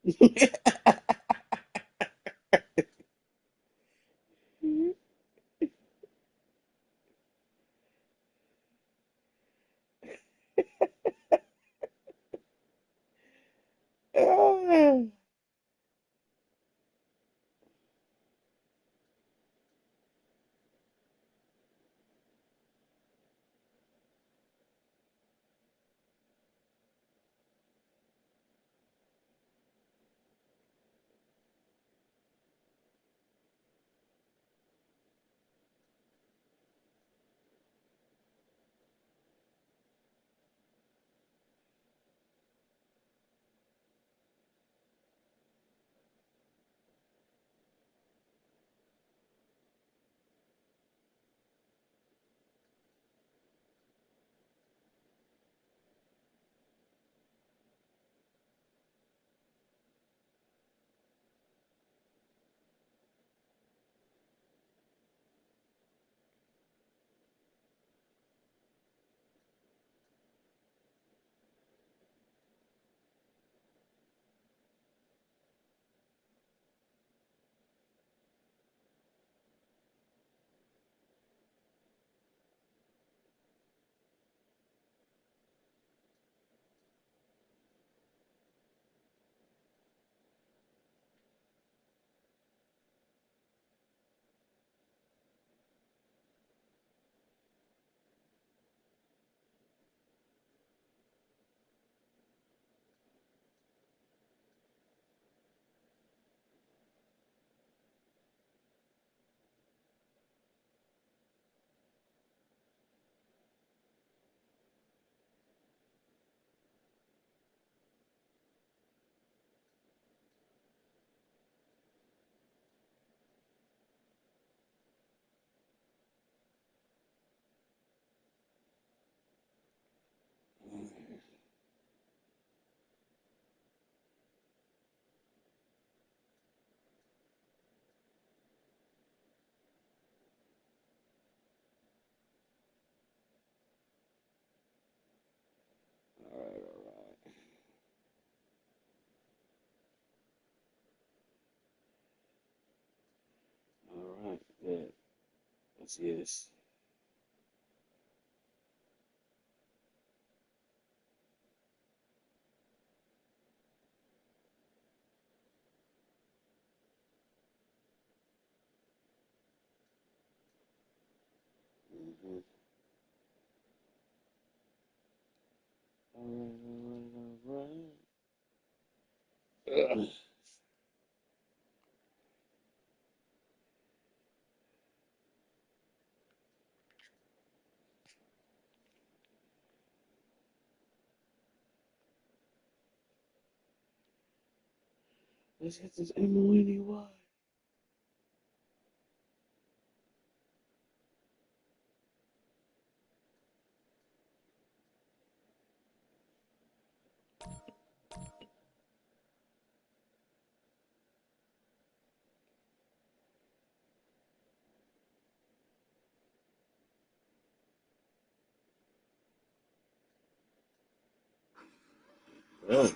All right, all right, all right. Good. Let's see this. Mm-hmm. All right, all right, all right. Ugh. Let's get this M-O-N-E-Y. Oh.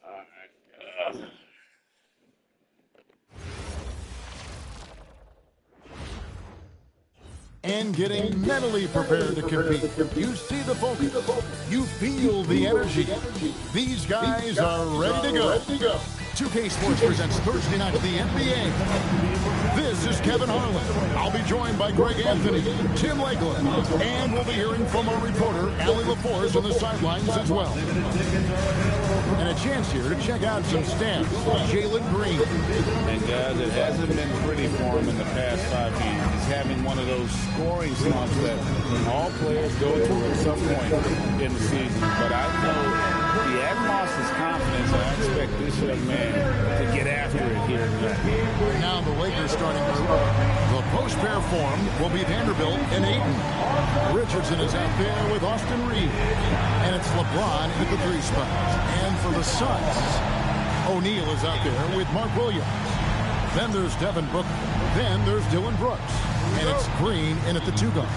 All right. And getting mentally prepared to compete. You see the focus. You feel the energy. These guys are ready to go. 2K Sports presents Thursday Night of the NBA. This is Kevin Harlan. I'll be joined by Greg Anthony, Tim Lakeland, and we'll be hearing from our reporter, Allie LaForce, on the sidelines as well. And a chance here to check out some stats from Jalen Green. And guys, it hasn't been pretty for him in the past 5 games. He's having one of those scoring slumps that all players go through at some point in the season. But I know he hadn't lost his confidence. I expect this young man to get after it here tonight. Now the Lakers starting group. The post-pair form will be Vanderbilt and Ayton. Richardson is out there with Austin Reeves. And it's LeBron at the 3 spot. And for the Suns, O'Neal is out there with Mark Williams. Then there's Devin Booker. Then there's Dylan Brooks. And it's Green in at the 2 guard.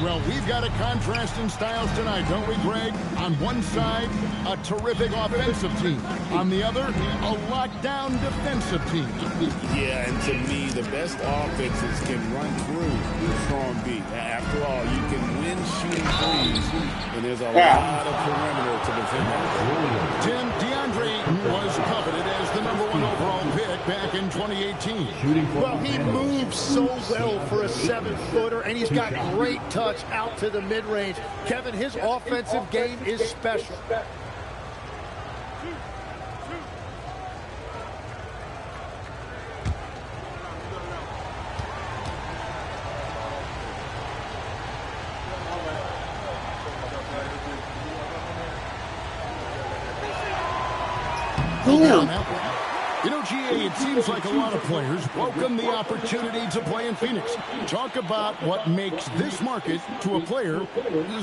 Well, we've got a contrast in styles tonight, don't we, Greg? On one side, a terrific offensive team. On the other, a lockdown defensive team. Yeah, and to me, the best offenses can run through strong beat. After all, you can win shooting threes, and there's a lot of perimeter to defend that. Tim, DeAndre was coveted as the #1 overall pick back in 2018. Well, he moves so well for a 7-footer, and he's got great touch out to the mid-range. Kevin, his offensive game is special. You know, GA, it seems like a lot of players welcome the opportunity to play in Phoenix. Talk about what makes this market to a player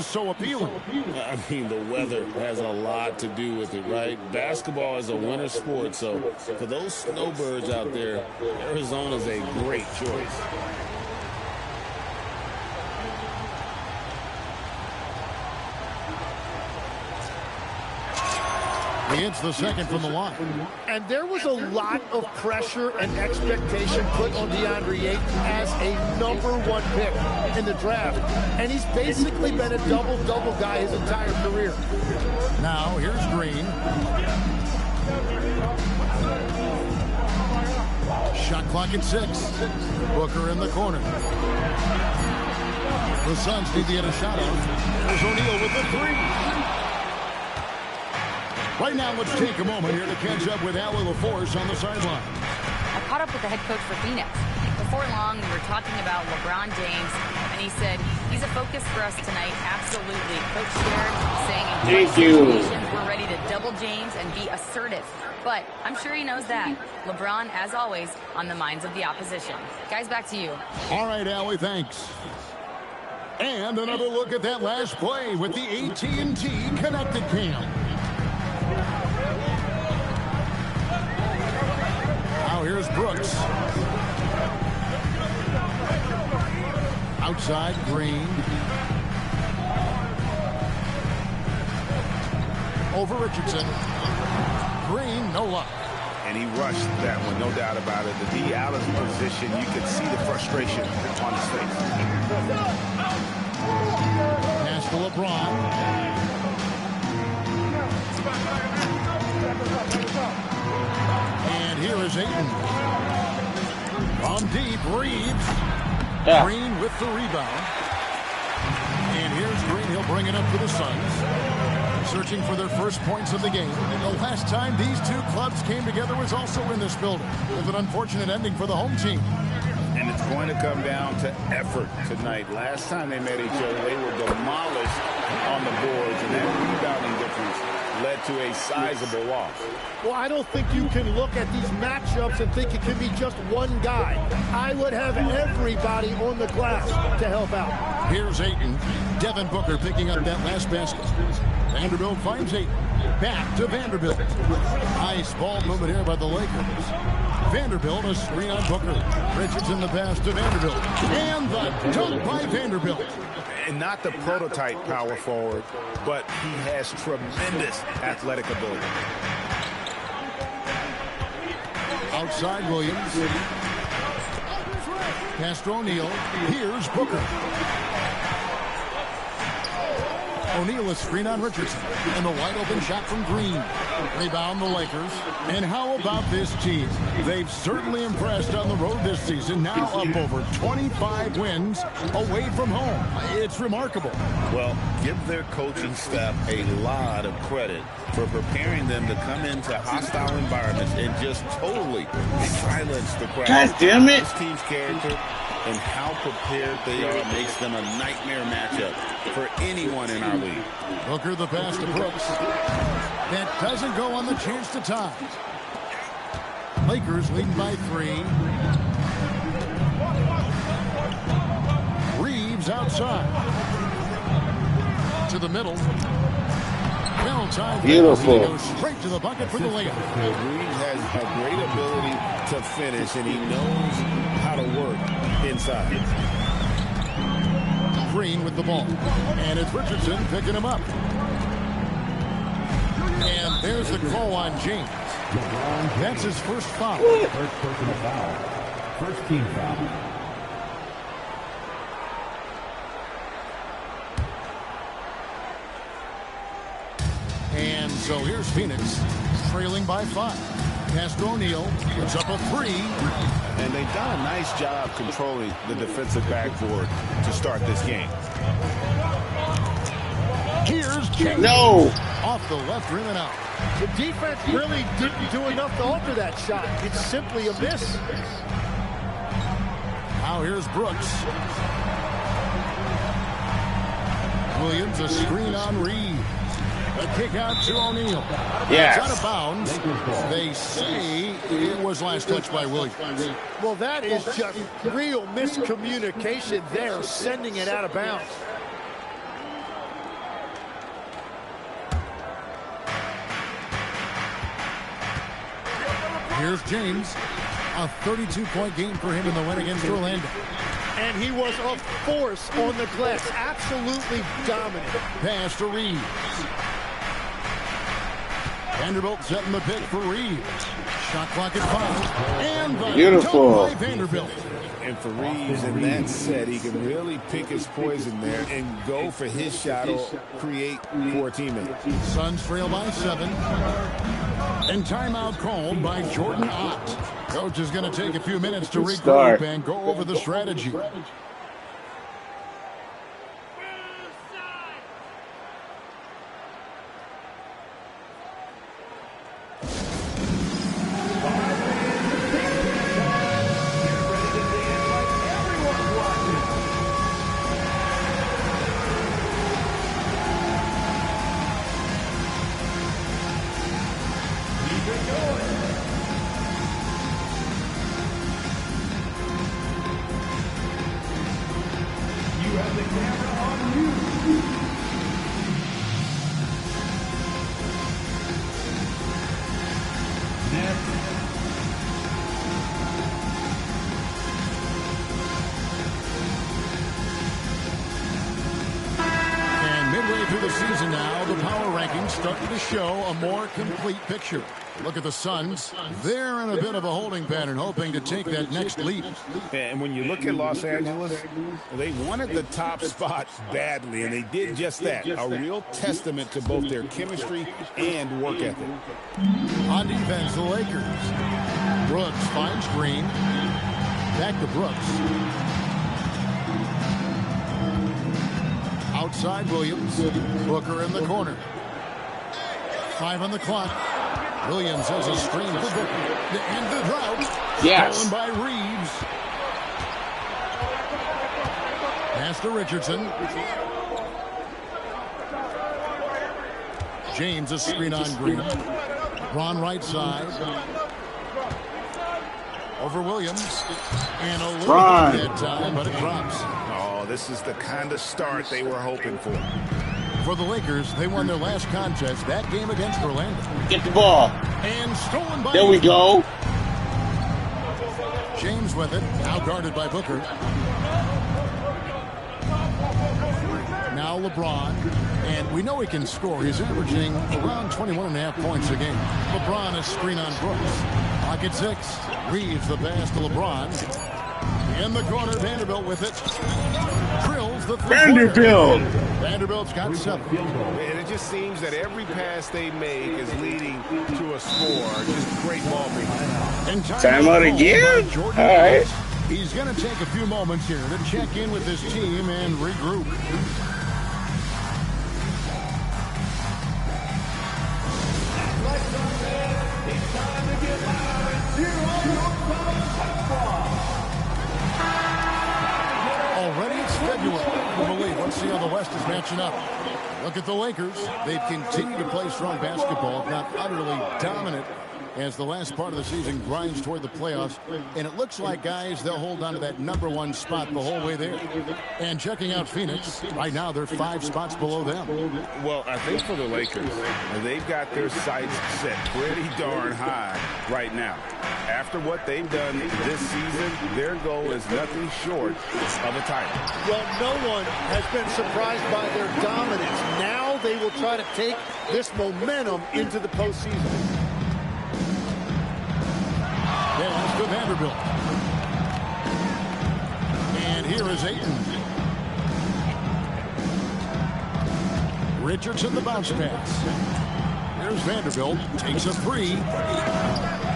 so appealing. I mean, the weather has a lot to do with it, right? Basketball is a winter sport, so for those snowbirds out there, Arizona's a great choice. He hits the second from the line. And there was a lot of pressure and expectation put on DeAndre Ayton as a #1 pick in the draft. And he's basically been a double-double guy his entire career. Now, here's Green. Shot clock at 6. Booker in the corner. The Suns need to get a shot out. There's O'Neal with the 3. Right now, let's take a moment here to catch up with Allie LaForce on the sideline. I caught up with the head coach for Phoenix. Before long, we were talking about LeBron James, and he said, he's a focus for us tonight. Absolutely. Coach shared, saying in situations we're ready to double James and be assertive. But I'm sure he knows that. LeBron, as always, on the minds of the opposition. Guys, back to you. All right, Allie, thanks. And another look at that last play with the AT&T Connected Cam. Now here's Brooks. Outside, Green. Over Richardson. Green, no luck. And he rushed that one, no doubt about it. The D out of position, you could see the frustration on his face. Pass to LeBron. And here is Ayton. From deep, Reeves. Green with the rebound. And here's Green. He'll bring it up for the Suns. Searching for their first points of the game. The last time these two clubs came together was also in this building, with an unfortunate ending for the home team. And it's going to come down to effort tonight. Last time they met each other, they were demolished on the boards, and that rebounding difference led to a sizable loss. Well, I don't think you can look at these matchups and think it can be just one guy. I would have everybody on the glass to help out. Here's Ayton. Devin Booker picking up that last basket. Vanderbilt finds Ayton. Back to Vanderbilt. Nice ball movement here by the Lakers. Vanderbilt, a screen on Booker. Richardson the pass to Vanderbilt. And the dunk by Vanderbilt. And not the prototype power forward, but he has tremendous athletic ability. Outside Williams. Pass to O'Neal. Here's Booker. O'Neal a screen on Richardson. And the wide open shot from Green. Rebound the Lakers. And how about this team? They've certainly impressed on the road this season. Now up over 25 wins away from home. It's remarkable. Well, give their coaching staff a lot of credit for preparing them to come into hostile environments and just totally silence the crowd. God damn it. This team's character and how prepared they are makes them a nightmare matchup for anyone in our league. Booker the pass to Brooks. That doesn't go on the chance to tie. Lakers leading by 3. Reeves outside. To the middle. Well timed. Beautiful. He goes straight to the bucket for the layup. Reeves has a great ability to finish, and he knows how to work inside. Green with the ball. And it's Richardson picking him up. And there's the call on James. That's his first foul. First personal foul. First team foul. And so here's Phoenix, trailing by 5. Pass to O'Neal, puts up a 3. And they've done a nice job controlling the defensive backboard to start this game. Here's James. No. Off the left rim and out. The defense really didn't do enough to alter that shot. It's simply a miss. Now here's Brooks. Williams a screen on Reed. A kick out to O'Neal. Yes. It's out of bounds. They say it was last touched by Williams. Well, that is just real miscommunication there, sending it out of bounds. Here's James. A 32-point game for him in the win against Orlando. And he was a force on the glass. Absolutely dominant. Pass to Reeves. Vanderbilt setting the pick for Reeves. Shot clock at 5. And the Beautiful. dunk by Vanderbilt. And for Reeves in that set, he can really pick his poison there and go for his shot or create for a teammate. Suns trail by 7. And timeout called by Jordan Ott. Coach is going to take a few minutes to regroup start. and go over the strategy. Starting to show a more complete picture. Look at the Suns. They're in a bit of a holding pattern, hoping to take that next leap. And when you look at Los Angeles, they wanted the top spot badly, and they did just that. A real testament to both their chemistry and work ethic. On defense, the Lakers. Brooks finds Green. Back to Brooks. Outside Williams. Booker in the corner. 5 on the clock. Williams has a screen for Booker. To end the drought. Yes. Stolen by Reeves. Pass to Richardson. James a screen on Green. LeBron right side. Over Williams. And a little bit that time, but it drops. Oh, this is the kind of start they were hoping for. For the Lakers, they won their last contest, that game against Orlando. Get the ball. And stolen by... There we go. James with it, now guarded by Booker. Now LeBron, and we know he can score. He's averaging around 21.5 points a game. LeBron is screen on Brooks. Pocket 6, Reeves the pass to LeBron. In the corner, Vanderbilt with it. Drills the three-pointer. Vanderbilt. Vanderbilt's got 7. And it just seems that every pass they make is leading to a score. Just great ball making. Time out again? All right. He's going to take a few moments here to check in with his team and regroup. Already it's February. Let's see how the West is matching up. Look at the Lakers. They've continued to play strong basketball, not utterly dominant, as the last part of the season grinds toward the playoffs. And it looks like, guys, they'll hold on to that #1 spot the whole way there. And checking out Phoenix, right now they're 5 spots below them. Well, I think for the Lakers, they've got their sights set pretty darn high right now. After what they've done this season, their goal is nothing short of a title. Well, no one has been surprised by their dominance. Now they will try to take this momentum into the postseason. Pass to Vanderbilt. And here is Ayton. Richardson the bounce pass. Here's Vanderbilt. Takes a 3.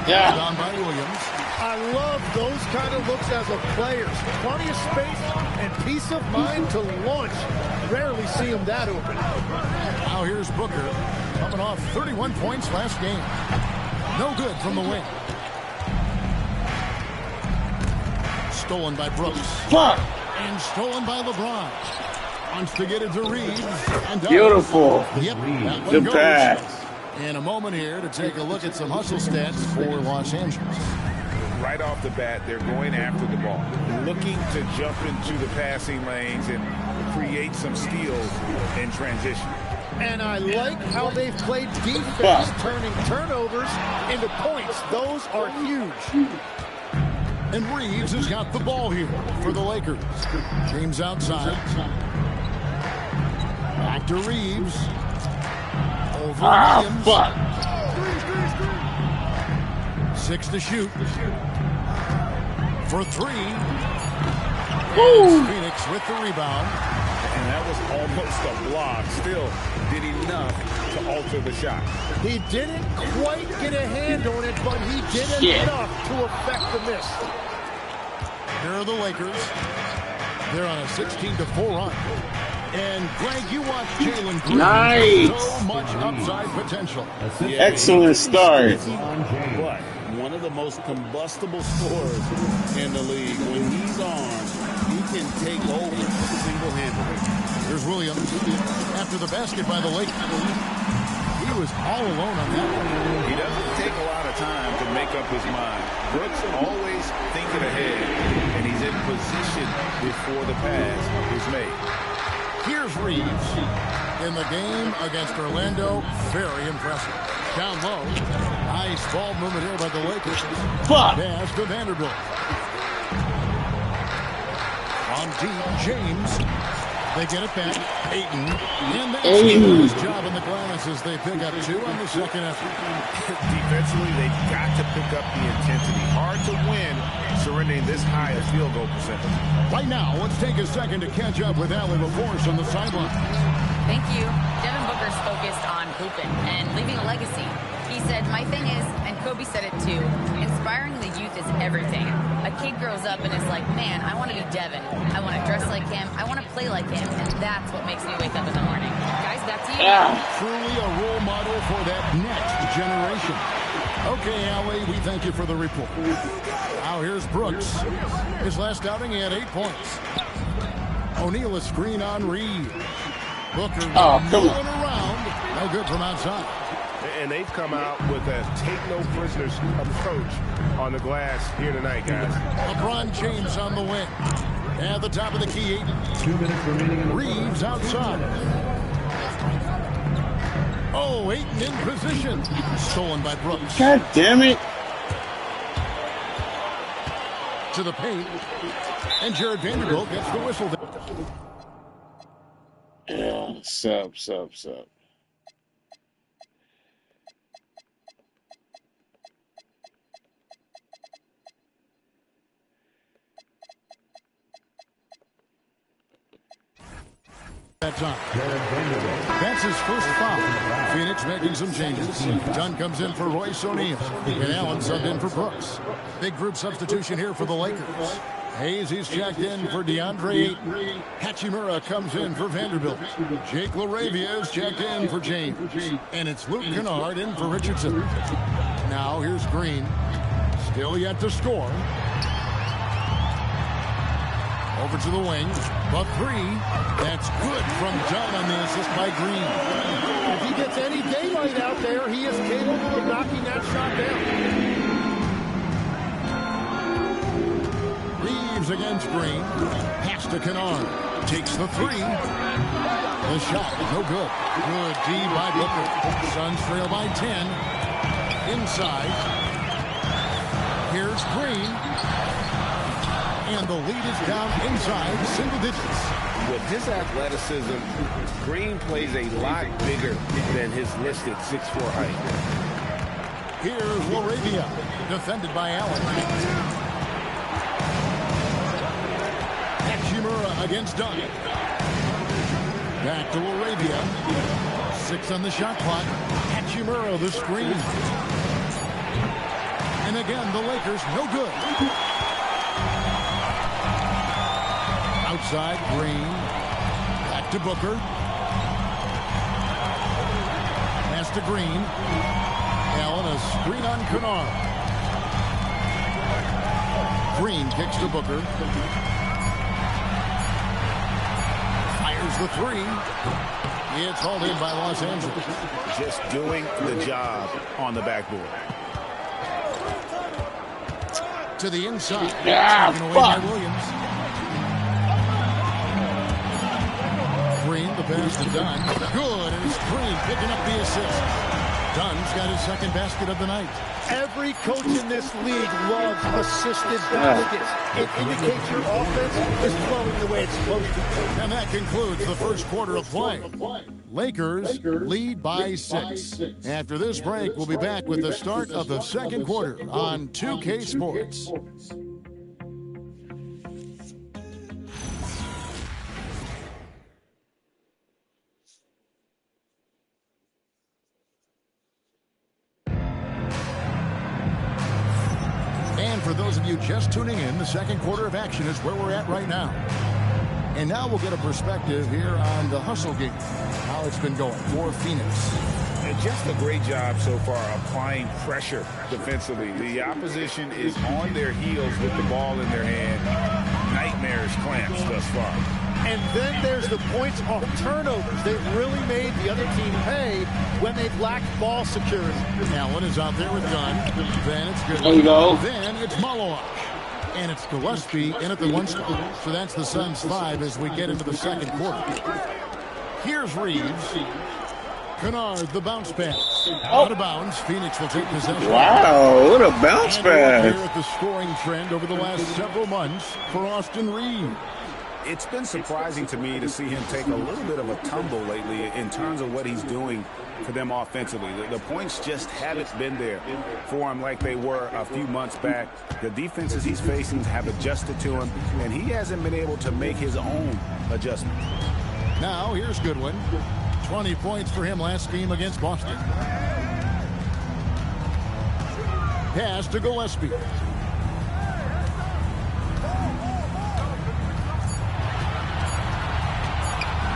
Yeah. Down by Williams. I love those kind of looks as a player. Plenty of space and peace of mind to launch. Rarely see him that open. Now here's Booker. Coming off 31 points last game. No good from the wing. Stolen by Brooks. Fuck. And stolen by LeBron. Wants to get it to Reeves. And Beautiful. Yep. That one Good goes. pass. In a moment here to take a look at some hustle stats for Los Angeles. Right off the bat, they're going after the ball, looking to jump into the passing lanes and create some steals in transition. And I like how they've played defense, turning turnovers into points. Those are huge. And Reeves has got the ball here for the Lakers. James outside. Back to Reeves. Over Williams. Fuck. 6 to shoot. For 3. Woo. Phoenix with the rebound. And that was almost a block. Still did enough to alter the shot. He didn't quite get a hand on it, but he did enough to affect the miss. Here are the Lakers. They're on a 16-4 run. And, Greg, you watch Jalen Green. Nice. So much upside potential. Excellent start. But one of the most combustible scorers in the league. When he's on, he can take over single-handedly. Here's Williams. After the basket by the Lakers. He was all alone on that one. He doesn't take a lot of time to make up his mind. Brooks always thinking ahead, and he's in position before the pass is made. Here's Reeves. In the game against Orlando, very impressive. Down low. Nice ball movement here by the Lakers. Fuck. Pass to Vanderbilt. On deep, James. They get it back. Ayton. And that's his job on the glass as they pick up 2 on the second effort. Defensively, they've got to pick up the intensity. Hard to win surrendering this high a field goal percentage. Right now, let's take a second to catch up with Allie LaForce on the sideline. Thank you. Devin Booker's focused on hooping and leaving a legacy. He said, my thing is, and Kobe said it too, inspiring the youth is everything. A kid grows up and is like, man, I want to be Devin. I want to dress like him. I want to play like him. And that's what makes me wake up in the morning. Guys, back to you. Truly a role model for that next generation. Okay, Allie, we thank you for the report. Now here's Brooks. His last outing, he had 8 points. O'Neal a screen on Reed. Booker moving around. No good from outside. And they've come out with a take-no-prisoners approach on the glass here tonight, guys. LeBron James on the wing. At the top of the key. 2 minutes remaining in the Reeves outside. Oh, Ayton in position. Stolen by Brooks. God damn it. To the paint. And Jared Vanderbilt gets the whistle. Yeah, sub. that time. That's his first foul. Phoenix making some changes. Dunn comes in for Royce O'Neal. And Allen subbed in for Brooks. Big group substitution here for the Lakers. Hayes, he's checked in for DeAndre Ayton. Hachimura comes in for Vanderbilt. Jake LaRavia is checked in for James. And it's Luke Kennard in for Richardson. Now here's Green. Still yet to score. Over to the wing. The three. That's good from Dunn on the assist by Green. If he gets any daylight out there, he is capable of knocking that shot down. Reeves against Green. Pass to Kennard. Takes the three. The shot, no good. Good D by Booker. Suns trail by 10. Inside. Here's Green. And the lead is down inside single digits. With his athleticism, Green plays a lot bigger than his listed 6'4" height. Here's LaRavia, defended by Allen. Hachimura against Dunn. Back to LaRavia. 6 on the shot clock. Hachimura the screen. And again, the Lakers no good. Outside, Green. Back to Booker. Pass to Green. Allen, a screen on Kennard. Green kicks to Booker. Fires the three. It's hauled in by Los Angeles. Just doing the job on the backboard. To the inside. Ah, taken away fuck. by Williams. Green, the pass to Dunn. Good, and it's Green picking up the assist. Dunn's got his second basket of the night. Every coach in this league loves assisted baskets. It indicates your offense is flowing the way it's supposed to. And that concludes the first quarter of play. Lakers lead by 6. After this break, we'll be back with the start of the second quarter on 2K Sports. And for those of you just tuning in, the second quarter of action is where we're at right now. And now we'll get a perspective here on the hustle game, how it's been going for Phoenix. And just a great job so far applying pressure defensively. The opposition is on their heels with the ball in their hand. Nightmarish clamps thus far. And then there's the points off turnovers. They've really made the other team pay when they've lacked ball security. Allen is out there with Dunn. Then it's good. There you go. Then it's Malawak. And it's Gillespie in at the 1 spot. So that's the Suns 5 as we get into the second quarter. Here's Reeves. Kennard, the bounce pass. Out of bounds. Phoenix will take possession. Wow, what a bounce And we're here pass. at the scoring trend over the last several months for Austin Reeves. It's been surprising to me to see him take a little bit of a tumble lately in terms of what he's doing for them offensively. The points just haven't been there for him like they were a few months back. The defenses he's facing have adjusted to him, and he hasn't been able to make his own adjustment. Now, here's Goodwin. 20 points for him last game against Boston. Pass to Gillespie.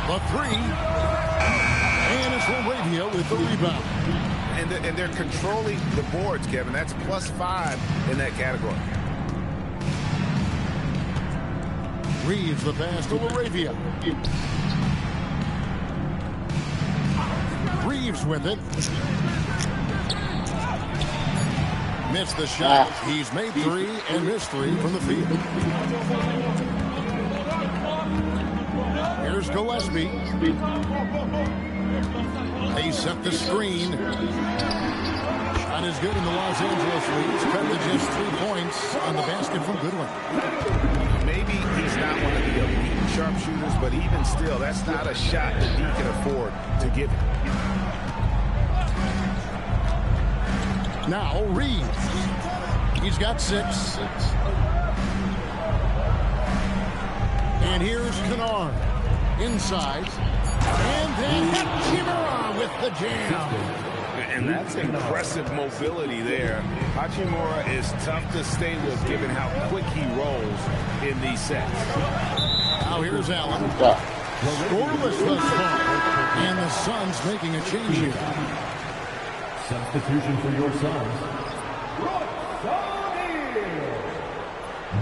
The three. And it's LaRavia with the rebound. And they're controlling the boards, Kevin. That's +5 in that category. Reeves the pass to LaRavia. Reeves with it. Missed the shot. He's made 3 and missed 3 from the field. Here's Gillespie. They set the screen. Shot is good in the Los Angeles lead. Cut to just 3 points on the basket from Goodwin. Maybe he's not one of the elite sharpshooters, but even still, that's not a shot that he can afford to give him. Now Reeves. He's got 6. And here's Kennard. Inside. And then Hachimura with the jam. And that's impressive mobility there. Hachimura is tough to stay with given how quick he rolls in these sets. Now here's Allen. Scoreless thus far. And the Suns making a change here. Substitution for your Suns.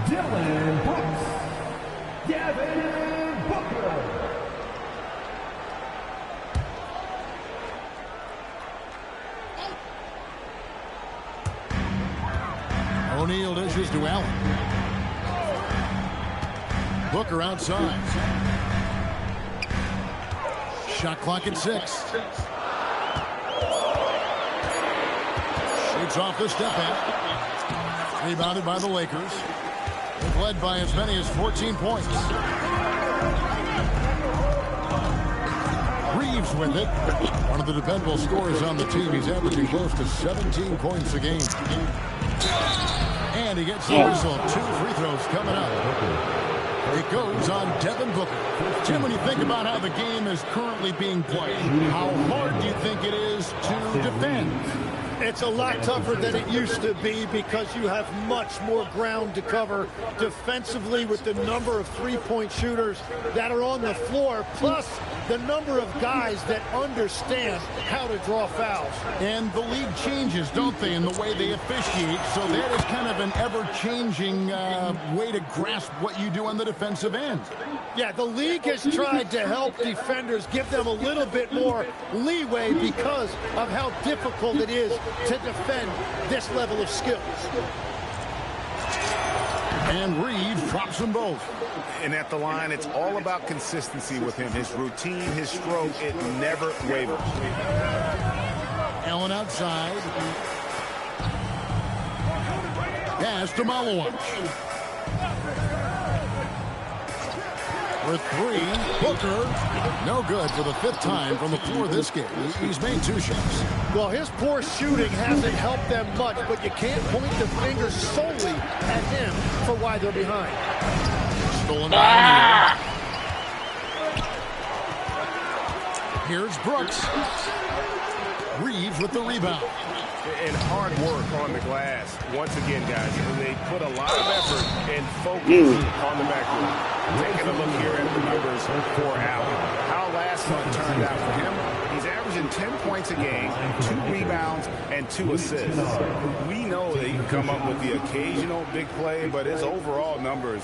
Dylan Brooks. Devin Booker. O'Neal dishes to Allen. Booker outside. Shot clock at 6. Shoots off the step back. Rebounded by the Lakers. They've led by as many as 14 points. Reeves with it. One of the dependable scorers on the team. He's averaging close to 17 points a game. And he gets the whistle. 2 free throws coming up. It goes on Devin Booker. Tim, when you think about how the game is currently being played, how hard do you think it is to defend? It's a lot tougher than it used to be because you have much more ground to cover defensively with the number of three-point shooters that are on the floor, plus the number of guys that understand how to draw fouls. And the league changes, don't they, in the way they officiate, so that is kind of an ever-changing way to grasp what you do on the defensive end. Yeah, the league has tried to help defenders, give them a little bit more leeway because of how difficult it is to defend this level of skill. And Reeves drops them both. And at the line, it's all about consistency with him. His routine, his stroke, it never wavers. Allen outside. Pass to Malowich. For 3, Booker, no good for the 5th time from the floor this game. He's made 2 shots. Well, his poor shooting hasn't helped them much, but you can't point the finger solely at him for why they're behind. Stolen by Here's Brooks. Reeves with the rebound. And hard work on the glass. Once again, guys, they put a lot of effort and focus on the backboard. Taking a look here at the numbers for Allen. How last month turned out for him. He's averaging 10 points a game, 2 rebounds, and 2 assists. We know that he can come up with the occasional big play, but his overall numbers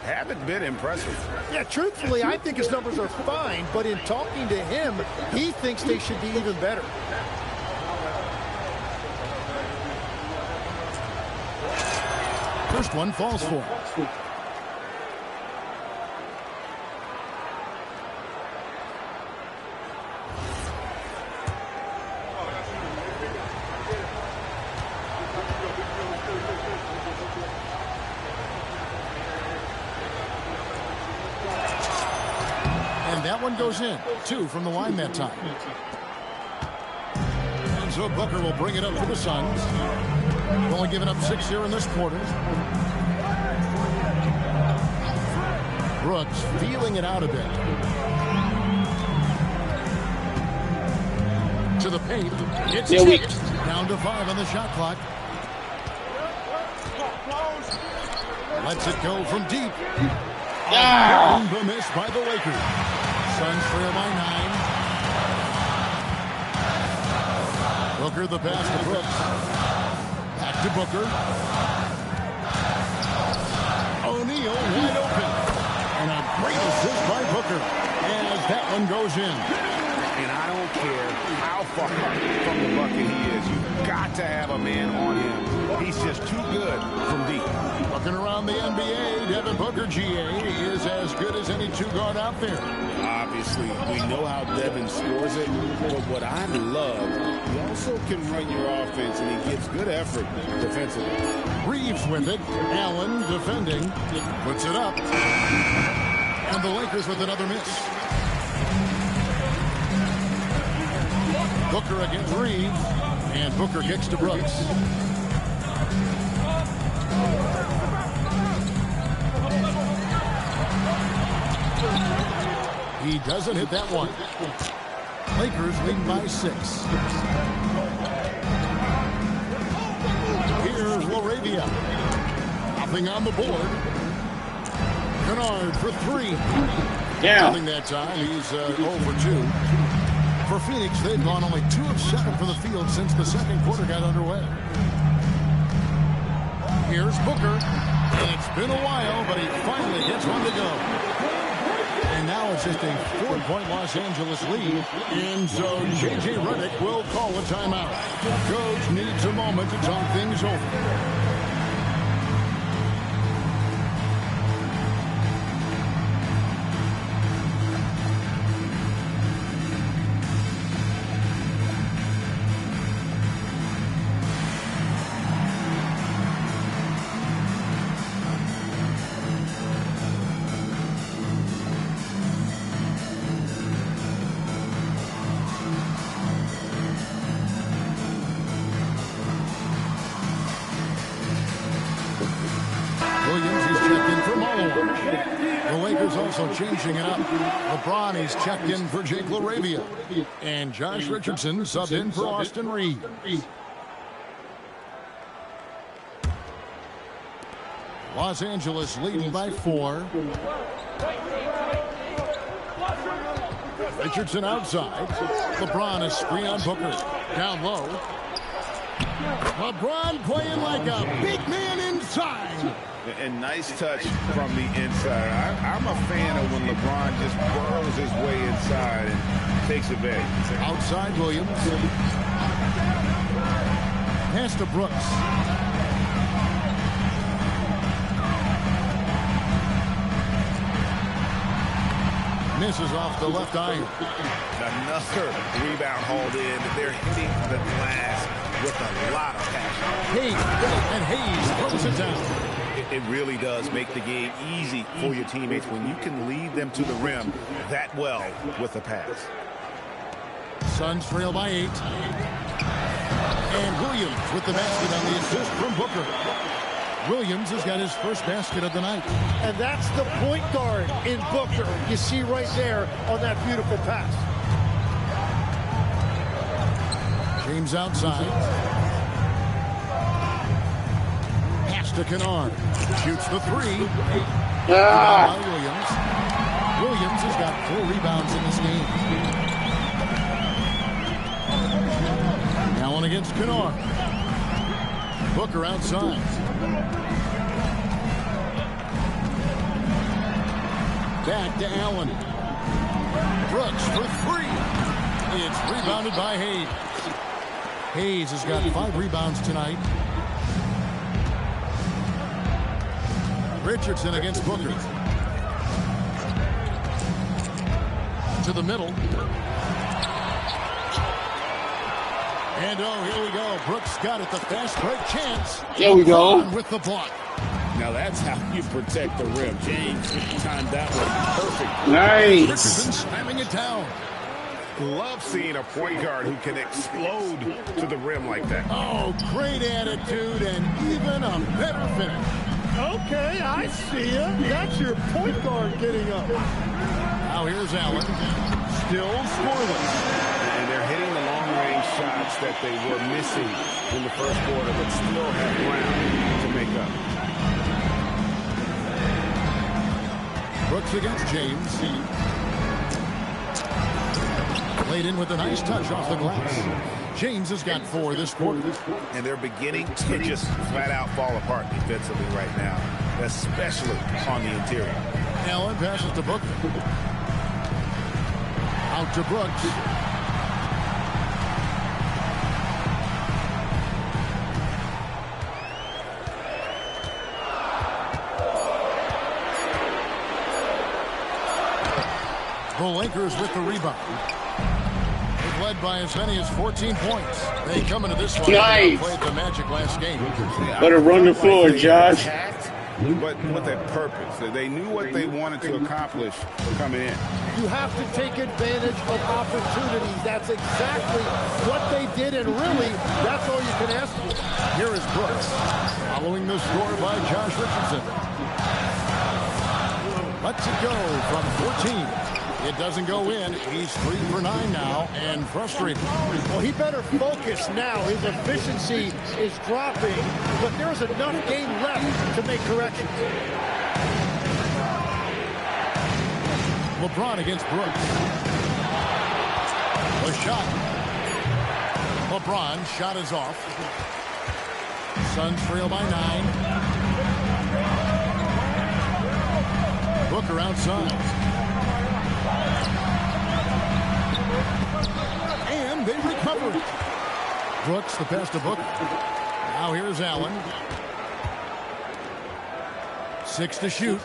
haven't been impressive. Yeah, truthfully, I think his numbers are fine, but in talking to him, he thinks they should be even better. First one falls for him. And that one goes in. 2 from the line that time. And so Booker will bring it up for the Suns. Only given up 6 here in this quarter. Brooks feeling it out a bit. To the paint. It's tipped. Down to 5 on the shot clock. Lets it go from deep. The miss by the Lakers. Suns trail by 9. Booker the pass to Brooks. Back to Booker. O'Neal wide open. And a great assist by Booker as that one goes in. And I don't care how far from the bucket he is. You've got to have a man on him. He's just too good from deep. Looking around the NBA, Devin Booker, GA, is as good as any 2-guard out there. Obviously, we know how Devin scores it, but what I love, he also can run your offense, and he gives good effort defensively. Reeves with it. Allen defending. Puts it up. And the Lakers with another miss. Booker against Reeves. And Booker kicks to Brooks. He doesn't hit that one. Lakers lead by 6. Here's Laravia. Nothing on the board. Kennard for 3. Nothing that time. He's 0 for 2. For Phoenix, they've gone only 2 of 7 from the field since the second quarter got underway. Here's Booker. And it's been a while, but he finally gets one to go. And now it's just a 4-point Los Angeles lead. And so J.J. Redick will call a timeout. Coach needs a moment to talk things over. Also changing it up. LeBron is checked in for Jake Laravia. And Josh Richardson subbed in for Austin Reed. Los Angeles leading by 4. Richardson outside. LeBron is screen on Booker. Down low. LeBron playing like a big man inside. And nice touch from the inside. I'm a fan of when LeBron just burrows his way inside and takes advantage. Outside Williams. Pass to Brooks. Misses off the left iron. Another rebound hauled in. They're hitting the glass with a lot of passion. Hayes throws it down. It really does make the game easy for your teammates when you can lead them to the rim that well with a pass. Suns trail by 8. And Williams with the basket on the assist from Booker. Williams has got his first basket of the night. And that's the point guard in Booker. You see right there on that beautiful pass. James outside. To Kennard. Shoots the 3. Williams. Williams has got 4 rebounds in this game. Allen against Kennard. Booker outside. Back to Allen. Brooks for 3. It's rebounded by Hayes. Hayes has got 5 rebounds tonight. Richardson against Booker. To the middle. And here we go. Brooks got it. The fast break chance. Here we go. With the block. Now that's how you protect the rim. James timed that one perfect. Nice. Richardson slamming it down. Love seeing a point guard who can explode to the rim like that. Oh, great attitude and even a better finish. Okay, I see you. That's your point guard getting up. Now here's Allen. Still scoreless. And they're hitting the long-range shots that they were missing in the first quarter, but still have ground to make up. Brooks against James. Laid in with a nice touch off the glass. James has got 4 this quarter. And they're beginning to just flat-out fall apart defensively right now, especially on the interior. Allen passes to Booker. Out to Brooks. The Lakers with the rebound. They've led by as many as 14 points. They come into this one. Nice. Played the Magic last game. Better run the floor, Josh. But with a purpose. They knew what they wanted to accomplish coming in. You have to take advantage of opportunities. That's exactly what they did, and really, that's all you can ask for. Here is Brooks, following the score by Josh Richardson. Let's it go from 14. It doesn't go in. He's 3 for 9 now and frustrated. Well, he better focus now. His efficiency is dropping, but there's enough game left to make corrections. LeBron against Brooks. The shot. LeBron shot is off. Suns trail by 9. Booker outside. And they recover it. Brooks the pass to Booker. Now here's Allen. 6 to shoot.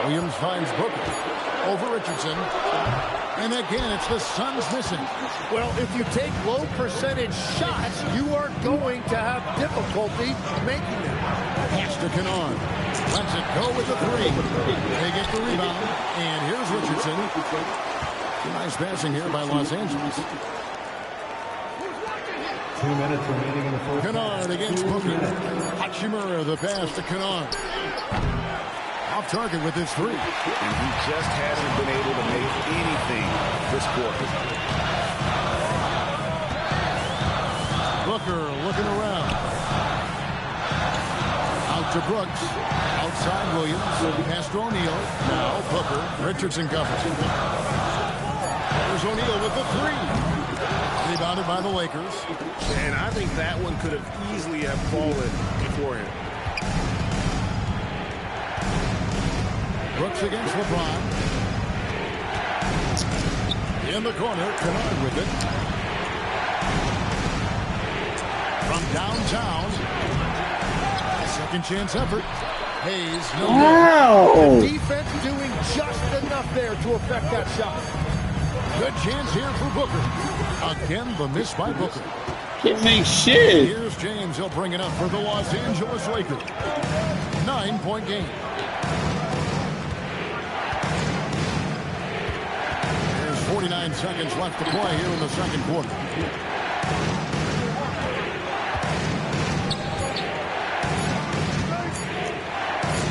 Williams finds Booker over Richardson. And again, it's the Suns missing. Well, if you take low percentage shots, you are going to have difficulty making them. Pass to Kennard. Lets it go with the 3. They get the rebound. And here's Richardson. Nice passing here by Los Angeles. 2 minutes remaining in the first. Kennard against Booker. Hachimura, the pass to Kennard. Off target with his 3. And he just hasn't been able to make anything this quarter. Booker looking around. Out to Brooks. Outside Williams. Pass to O'Neal. Now Booker. Richardson covers. There's O'Neal with the 3. Rebounded by the Lakers. And I think that one could have easily have fallen before him. Brooks against LeBron. In the corner, Kennard with it. From downtown. Second chance effort. Hayes, no The defense doing just enough there to affect that shot. good chance here for Booker. Again, the miss by Booker. Can't make shit. Here's James. He'll bring it up for the Los Angeles Lakers. 9-point game. There's 49 seconds left to play here in the second quarter.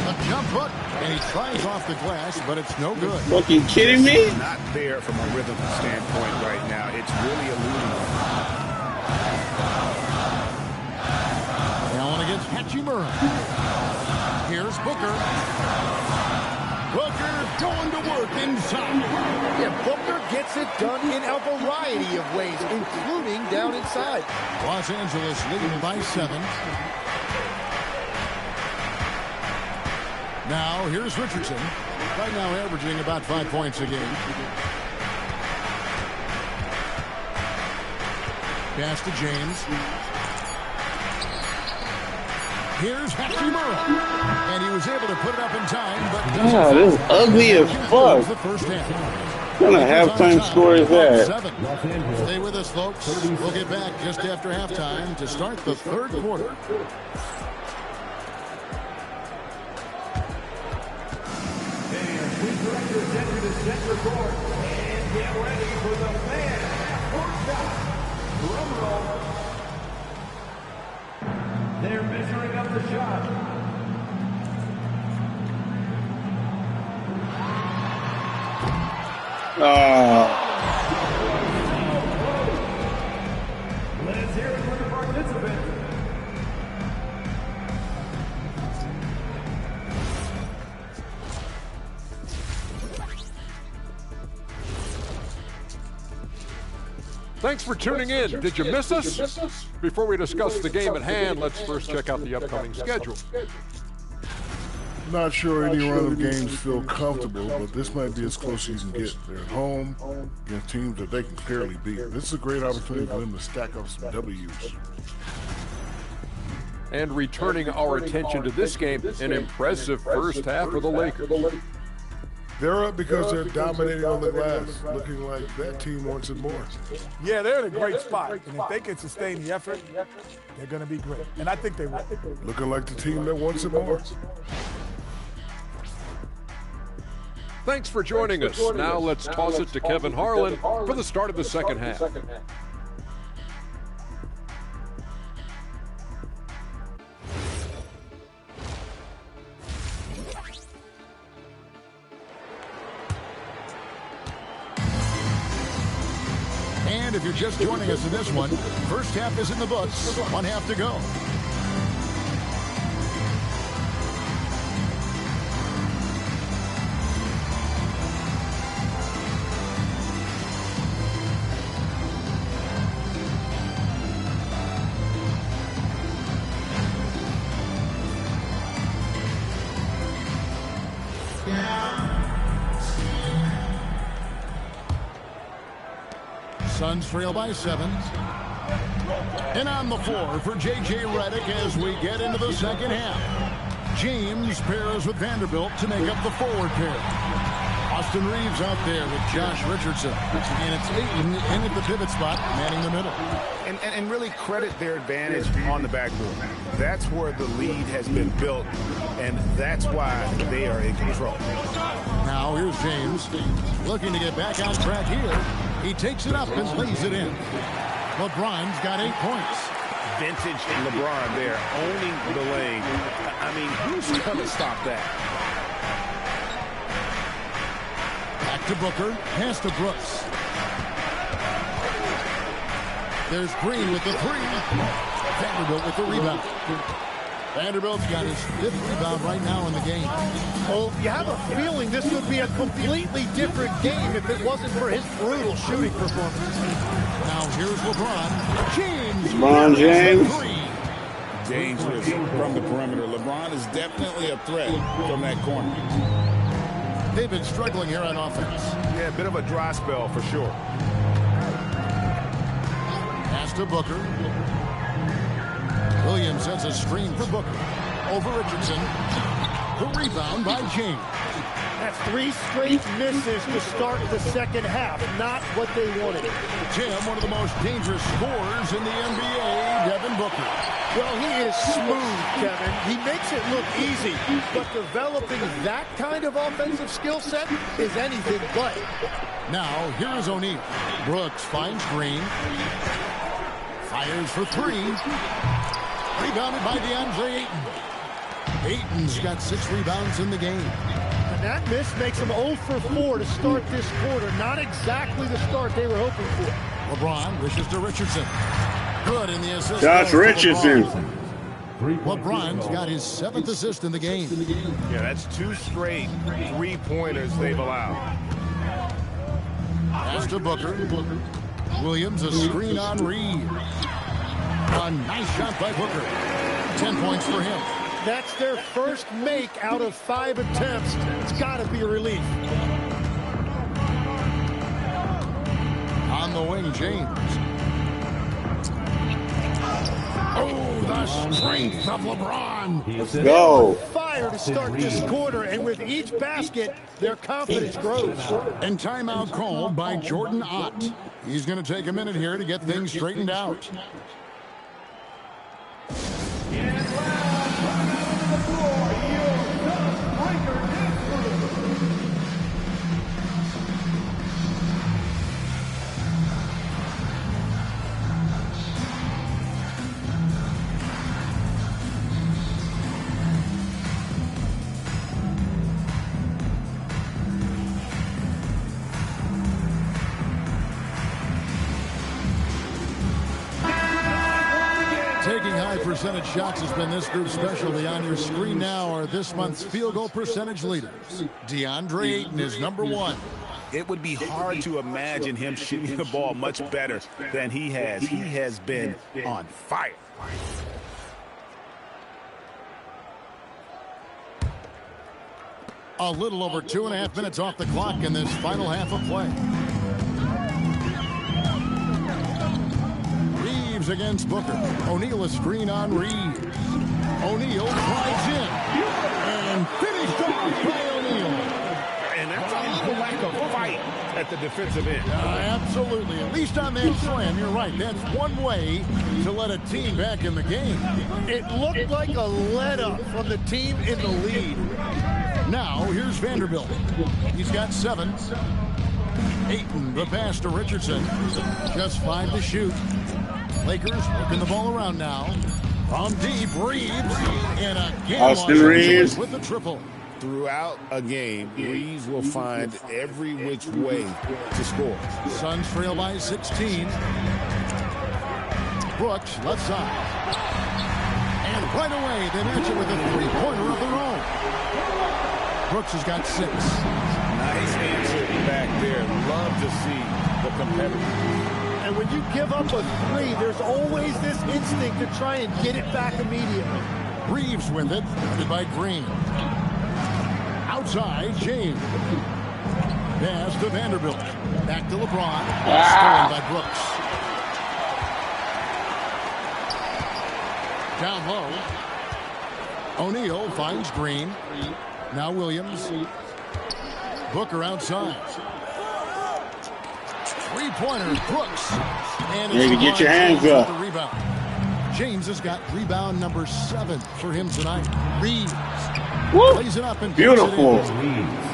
A jump hook, and he tries off the glass, but it's no good. Fucking kidding me? Not there from a rhythm standpoint right now. It's really eluding him. Allen against Hachimura. Here's Booker. Booker going to work inside. Yeah, Booker gets it done in a variety of ways, including down inside. Los Angeles leading by 7. Now, here's Richardson. Right now averaging about 5 points a game. Pass to James. Here's Hachimura. And he was able to put it up in time, but God, this is ugly as fuck. the first half. What kind of halftime score is that? 7. Stay with us, folks. We'll get back just after halftime to start the third quarter. They're measuring up the shot. Let's hear it for the participants. Thanks for tuning in. Did you miss us? Before we discuss the game at hand, let's first check out the upcoming schedule. Not sure any run of games feel comfortable, but this might be as close as you can get. They're at home against teams that they can clearly beat. This is a great opportunity for them to stack up some W's. And returning our attention to this game, an impressive first half for the Lakers. They're up because they're dominating on the glass, looking like that team wants it more. Yeah, they're in a great spot. And if they can sustain the effort, they're going to be great. And I think they will. Looking like the team that wants it more. Thanks for joining us. Now let's toss it to Kevin Harlan for the start of the second half. And if you're just joining us in this one, first half is in the books. 1 half to go. Suns trail by 7. And on the floor for J.J. Redick as we get into the second half. James pairs with Vanderbilt to make up the forward pair. Austin Reeves out there with Josh Richardson. And it's Ayton in at the pivot spot, manning the middle. And really credit their advantage on the backboard. That's where the lead has been built, and that's why they are in control. Now here's James looking to get back on track here. He takes it up and lays it in. LeBron's got 8 points. Vintage LeBron there, owning the lane. I mean, who's going to stop that? Back to Booker, pass to Brooks. There's Green with the 3. Vanderbilt with the rebound. Vanderbilt's got his 5th rebound right now in the game. Oh, you have a feeling this would be a completely different game if it wasn't for his brutal shooting performance. Now here's LeBron. James. LeBron James. Dangerous from the perimeter. LeBron is definitely a threat from that corner. They've been struggling here on offense. Yeah, a bit of a dry spell for sure. Pass to Booker. Williams sends a screen for Booker. Over Richardson. The rebound by James. That's 3 straight misses to start the second half. Not what they wanted. Tim, one of the most dangerous scorers in the NBA, Devin Booker. Well, he is smooth, Kevin. He makes it look easy, but developing that kind of offensive skill set is anything but. Now, here's O'Neal. Brooks finds Green. Fires for 3. Rebounded by DeAndre Ayton. Ayton's got 6 rebounds in the game. And that miss makes him 0 for 4 to start this quarter. Not exactly the start they were hoping for. LeBron wishes to Richardson. Good in the assist. Josh Richardson. LeBron's got his 7th assist in the game. Yeah, that's 2 straight 3-pointers they've allowed. Pass to Booker. Williams, a screen on Reed. A nice shot by Booker. 10 points for him. That's their first make out of 5 attempts. It's got to be a relief. On the wing, James. Oh, the strength of LeBron. Let's go. Fire to start this quarter, and with each basket, their confidence grows. And timeout called by Jordan Ott. He's going to take a minute here to get things straightened out. Taking high percentage shots has been this group's specialty. On your screen now are this month's field goal percentage leaders. DeAndre Ayton is number 1. It would be hard to imagine him shooting the ball much better than he has. He has been on fire. A little over 2.5 minutes off the clock in this final half of play. Reeves against Booker. O'Neal a screen on Reeves. O'Neal drives in. And finished off by O'Neal. And that's a lack of fight at the defensive end. Absolutely. At least on that slam, you're right. That's one way to let a team back in the game. It looked like a let-up from the team in the lead. Now, here's Vanderbilt. He's got 7. Ayton, the pass to Richardson. Just 5 to shoot. Lakers working the ball around now. From deep, Reeves. And again, Austin Reeves with the triple. throughout a game, Reeves will find every which way to score. Suns trail by 16. Brooks, left side. And right away, they match it with a three-pointer of their own. Brooks has got 6. Nice answer back there. Love to see the competitor. And when you give up a 3, there's always this instinct to try and get it back immediately. Reeves with it, guarded by Green. Outside, James. Pass to Vanderbilt. Back to LeBron. Stolen by Brooks. Down low. O'Neal finds Green. Now Williams. Booker outside. Three-pointer, Brooks. And Ready to get your hands up. The rebound. James has got rebound number 7 for him tonight. Reeves plays it up and beautiful.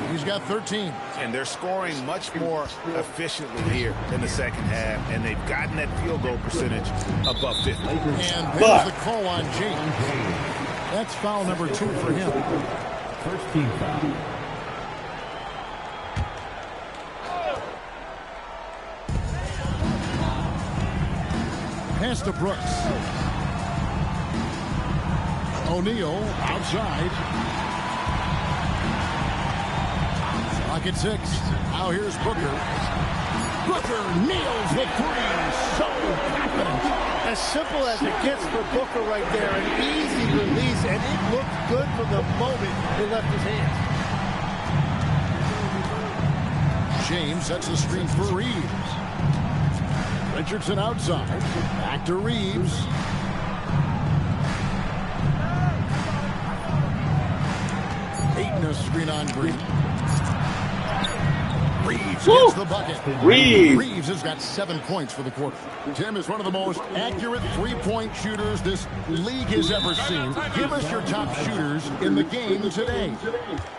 He's got 13. And they're scoring much more efficiently here in the second half, and they've gotten that field goal percentage above 50. And there's the call on James. That's foul number 2 for him. First team foul. Pass to Brooks. O'Neal outside. Clock at 6. Now here's Booker. Booker nails the 3. So confident. As simple as it gets for Booker right there. An easy release, and it looked good from the moment it left his hands. James sets the screen for Reeves. Richardson outside. Back to Reeves. Ayton a screen on Green. Reeves gets the bucket. Reeves has got 7 points for the quarter. Tim is one of the most accurate three-point shooters this league has ever seen. Give us your top shooters in the game today.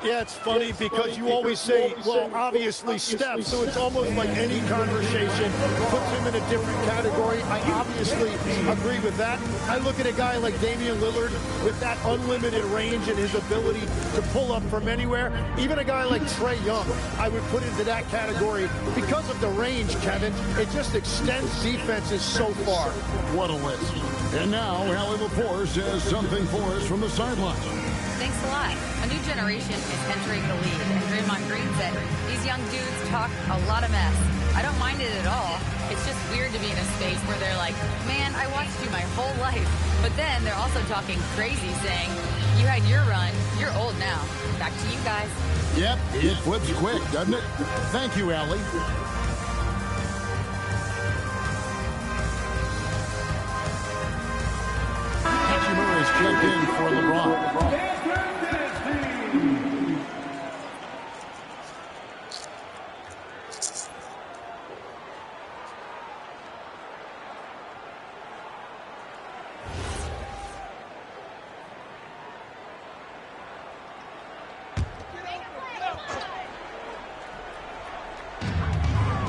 Yeah, it's funny because you always say, well, obviously Steph, so it's almost like any conversation puts him in a different category. I obviously agree with that. I look at a guy like Damian Lillard with that unlimited range and his ability to pull up from anywhere. Even a guy like Trae Young, I would put into that category because of the range, Kevin. It just extends defenses so far. What a list. And now, Allie Lepore says something for us from the sideline. Thanks a lot. A new generation is entering the league, and Draymond Green said these young dudes talk a lot of mess. I don't mind it at all. It's just weird to be in a space where they're like, man, I watched you my whole life. But then they're also talking crazy, saying, you had your run, you're old now. Back to you guys. Yep, it flips quick, doesn't it? Thank you, Allie. Hachimura is checked in for LeBron.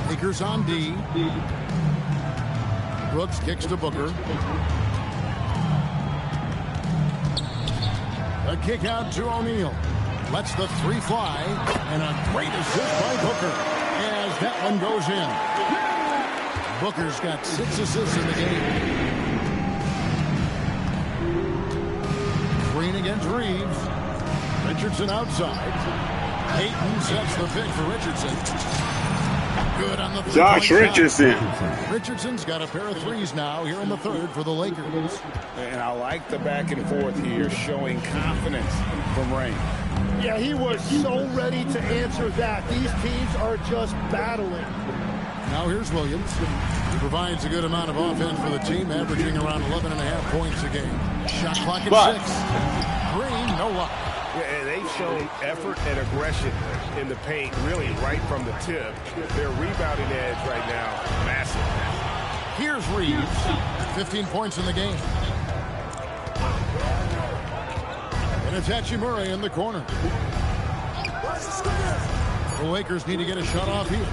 Lakers on D. Brooks kicks to Booker. A kick out to O'Neal. Lets the 3 fly. And a great assist by Booker as that one goes in. Booker's got 6 assists in the game. Green against Reeves. Richardson outside. Ayton sets the pick for Richardson. Good on the Josh Richardson. Richardson's got a pair of 3s now here in the third for the Lakers. And I like the back and forth here, showing confidence from Rain. Yeah, he was so ready to answer that. These teams are just battling. Now here's Williams. He provides a good amount of offense for the team, averaging around 11.5 points a game. Shot clock at 6. Green, no luck. Yeah, they've shown effort and aggression in the paint, really right from the tip. Their rebounding edge right now, massive. Here's Reeves, 15 points in the game. And it's Hachimura in the corner. The Lakers need to get a shot off here.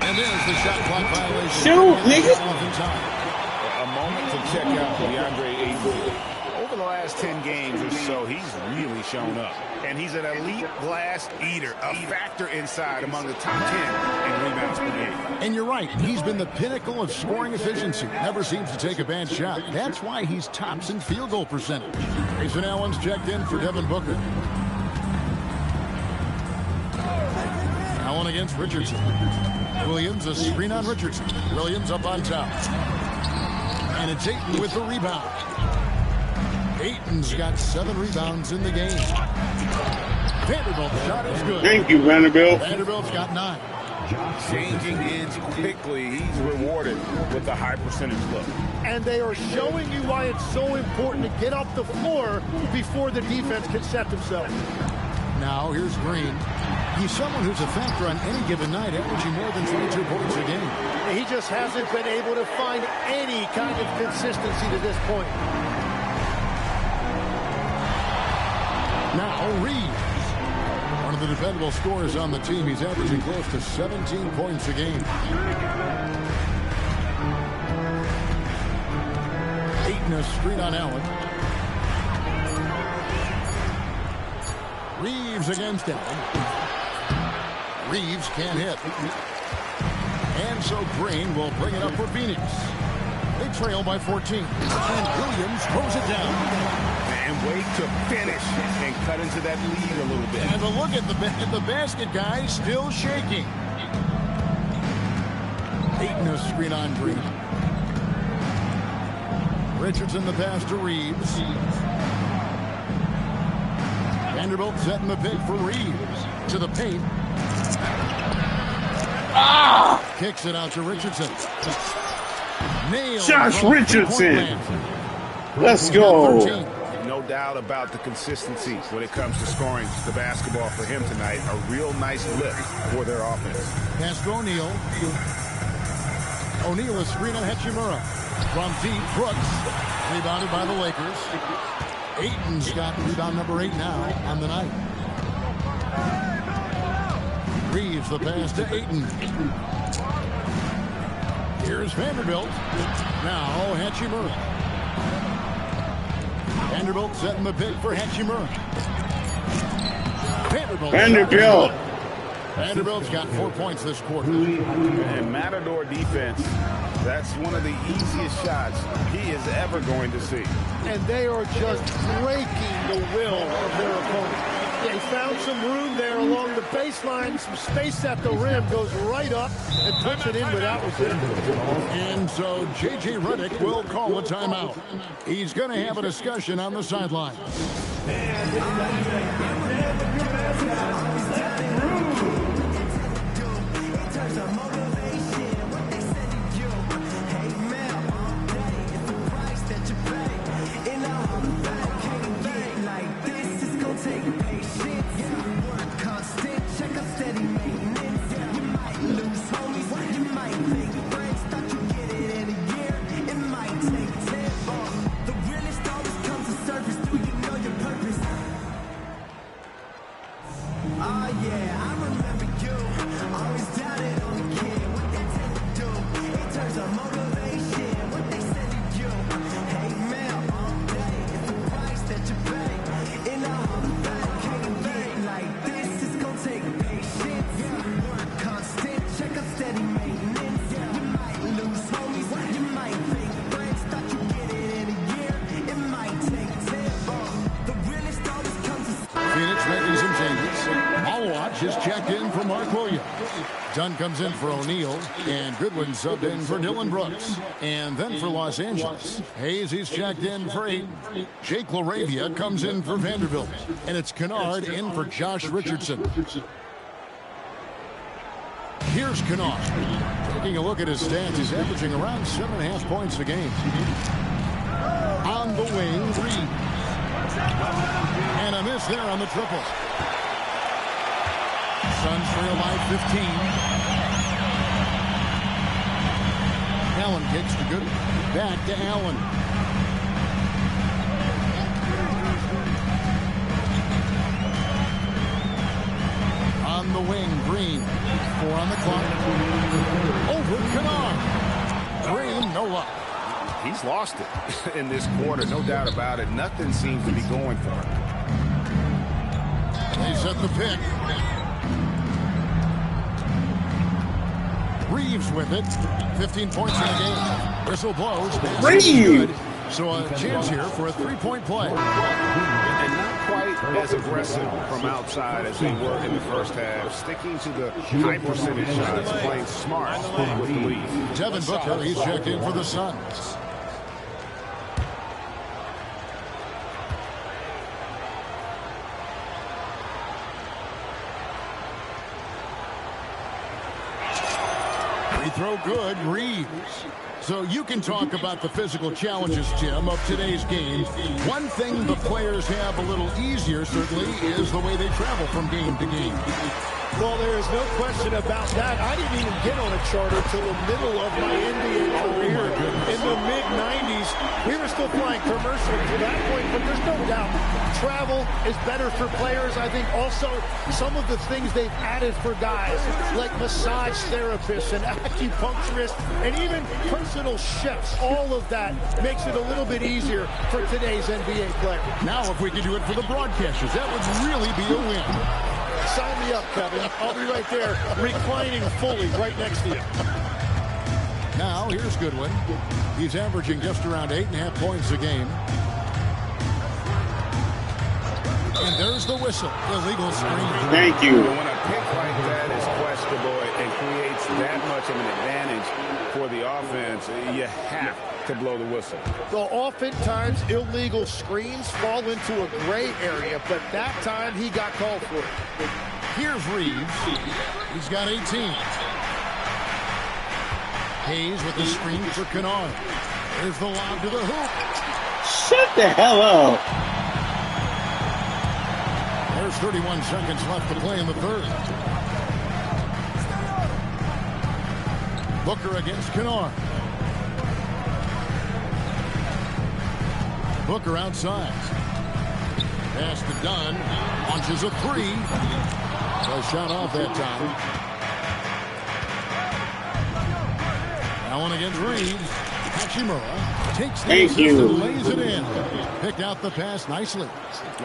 And there's the shot clock violation. Shoot, nigga. A moment to check out DeAndre Ayton. over the last 10 games or so, he's really shown up. And he's an elite glass eater, a factor inside among the top 10 in rebounds per game. And you're right. He's been the pinnacle of scoring efficiency. Never seems to take a bad shot. That's why he's tops in field goal percentage. Grayson Allen's checked in for Devin Booker. Allen against Richardson. Williams, a screen on Richardson. Williams up on top. And it's Ayton with the rebound. Ayton's got 7 rebounds in the game. Vanderbilt's shot is good. Thank you, Vanderbilt. Vanderbilt's got 9. Changing ends quickly. He's rewarded with a high percentage look. And they are showing you why it's so important to get off the floor before the defense can set themselves. Now here's Green. He's someone who's a factor on any given night, averaging more than 22 points a game. He just hasn't been able to find any kind of consistency to this point. Now Reeves, one of the dependable scorers on the team. He's averaging close to 17 points a game. Ayton a screen on Allen. Reeves against Allen. Reeves can't hit. And so Green will bring it up for Phoenix. They trail by 14. And Williams throws it down. And wait to finish and cut into that lead a little bit. And a look at the basket, guys, still shaking. Ayton a screen on Green. Richardson the pass to Reeves. Vanderbilt setting the pick for Reeves. To the paint. Kicks it out to Richardson. Nailed Josh Richardson. Let's go. No doubt about the consistency when it comes to scoring the basketball for him tonight. A real nice lift for their offense. Pass to O'Neal. O'Neal is screen on Hachimura. From deep, Brooks. Rebounded by the Lakers. Ayton's got rebound number 8 now on the night. Reeves the pass to Ayton. Here's Vanderbilt. Now Hachimura. Vanderbilt setting the pick for Hachimura. Vanderbilt's got 4 points this quarter. And Matador defense, that's one of the easiest shots he is ever going to see. And they are just breaking the will of their opponent. They found some room there along the baseline, some space at the rim, goes right up and puts it in without resistance. And so J.J. Redick will call a timeout. He's going to have a discussion on the sideline. Just checked in for Mark Williams. Dunn comes in for O'Neal, and Goodwin subbed in for Dylan Brooks. And then for Los Angeles, Hayes, he's checked in for Ayton. Jake LaRavia comes in for Vanderbilt. And it's Kennard in for Josh Richardson. Here's Kennard. Taking a look at his stats, he's averaging around 7.5 points a game. On the wing, Reeves. And a miss there on the triple. Suns trail by 15. Allen kicks to Goodwin. Back to Allen. On the wing, Green. 4 on the clock. Over Kennard. Green, no luck. He's lost it in this quarter, no doubt about it. Nothing seems to be going for him. They set the pick. Reeves with it. 15 points in the game. Whistle blows. Reeves! So a chance here for a three-point play. And not quite as aggressive from outside as they were in the first half. Sticking to the high percentage shots, playing smart with the lead. Devin Booker, he's checked in for the Suns. Free throw good, Reeves. So you can talk about the physical challenges, Jim, of today's game. One thing the players have a little easier, certainly, is the way they travel from game to game. Well, there is no question about that. I didn't even get on a charter till the middle of my NBA career. In the mid-90s, we were still flying commercial to that point, but there's no doubt travel is better for players. I think also some of the things they've added for guys, like massage therapists and acupuncturists, and even personal chefs, all of that makes it a little bit easier for today's NBA player. Now, if we could do it for the broadcasters, that would really be a win. Sign me up, Kevin. I'll be right there, reclining fully right next to you. Now, here's Goodwin. He's averaging just around 8.5 points a game. And there's the whistle. Illegal screen. Thank you. When a pick like that is questionable and creates that much of an advantage for the offense, you have to blow the whistle. So oftentimes illegal screens fall into a gray area, but that time he got called for it. Here's Reeves. He's got 18. Hayes with the screen for Kennard. There's the lob to the hoop. Shut the hell up. There's 31 seconds left to play in the third. Booker against Kennard. Booker outside. Pass to Dunn. Launches a three. No shot off that time. Allen against Reeves. Hachimura takes the assist and lays it in. Picked out the pass nicely.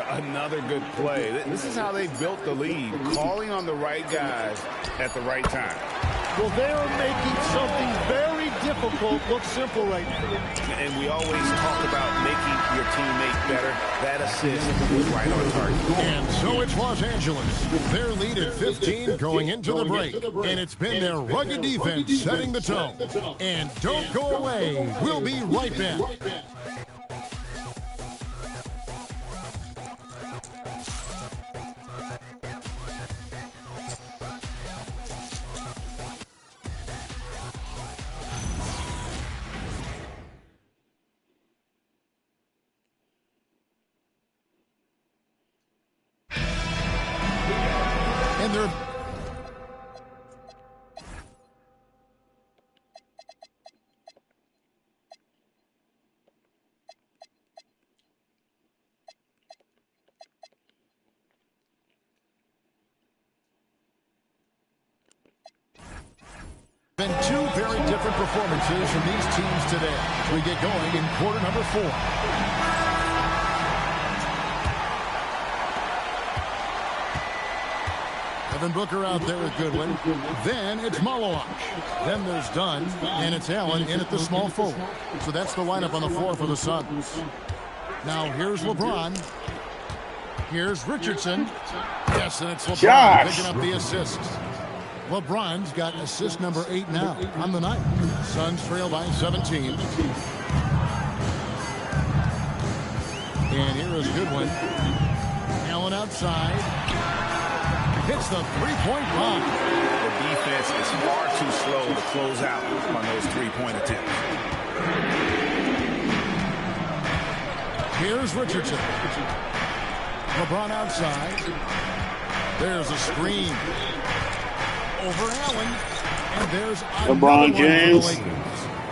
Another good play. This is how they built the lead, calling on the right guys at the right time. Well, they are making something very difficult look simple right now. And we always talk about making your teammate better. That assist was right on target. And so it's Los Angeles. Their lead at 15 going into the break. And it's been their rugged defense setting the tone. And don't go away. We'll be right back. And they're been two very different performances from these teams today. We get going in quarter number 4. Devin Booker out there with Goodwin. Then it's Malawak. Then there's Dunn, and it's Allen in at the small forward. So that's the lineup on the floor for the Suns. Now here's LeBron. Here's Richardson. Yes, and it's LeBron picking up the assists. LeBron's got assist number 8 now on the night. Suns trail by 17. And here is Goodwin. Allen outside. Hits the three-point bomb. The defense is far too slow to close out on those three-point attempts. Here's Richardson. LeBron outside. There's a screen. Over Allen. And there's LeBron James.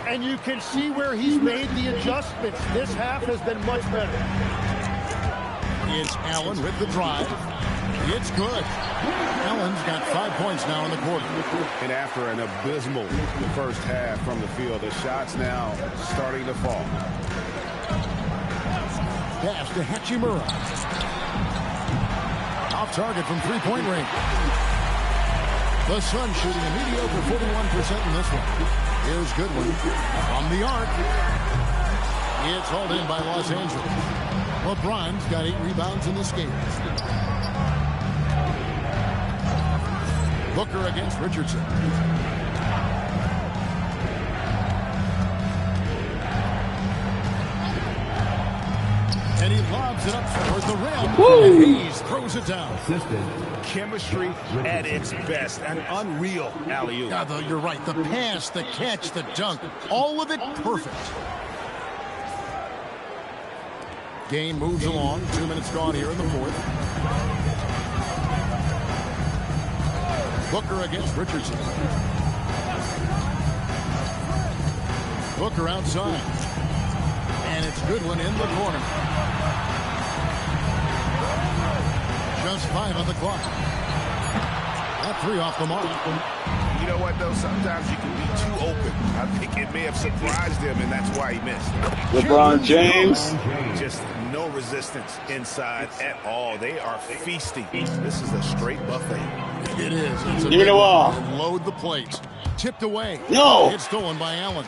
And you can see where he's made the adjustments. This half has been much better. It's Allen with the drive. It's good. Allen's got 5 points now in the quarter. And after an abysmal first half from the field, the shots now starting to fall. Pass to Hachimura. Off target from three-point range. The Suns shooting a mediocre 41% in this one. Here's Goodwin from the arc. It's hauled in by Los Angeles. LeBron's got 8 rebounds in this game. Booker against Richardson. And he lobs it up toward the rim. Woo! And Hayes throws it down. Chemistry at its best. An unreal alley-oop. Yeah, you're right. The pass, the catch, the dunk. All of it perfect. Game moves along. 2 minutes gone here in the fourth. Booker against Richardson. Booker outside. And it's Goodwin in the corner. Just 5 on the clock. That 3 off the mark. You know what, though? Sometimes you can be too open. I think it may have surprised him, and that's why he missed. LeBron James. Just no resistance inside at all. They are feasting. This is a straight buffet. It is. It's a Give me the ball. Load the plate. Tipped away. No. It's stolen by Allen.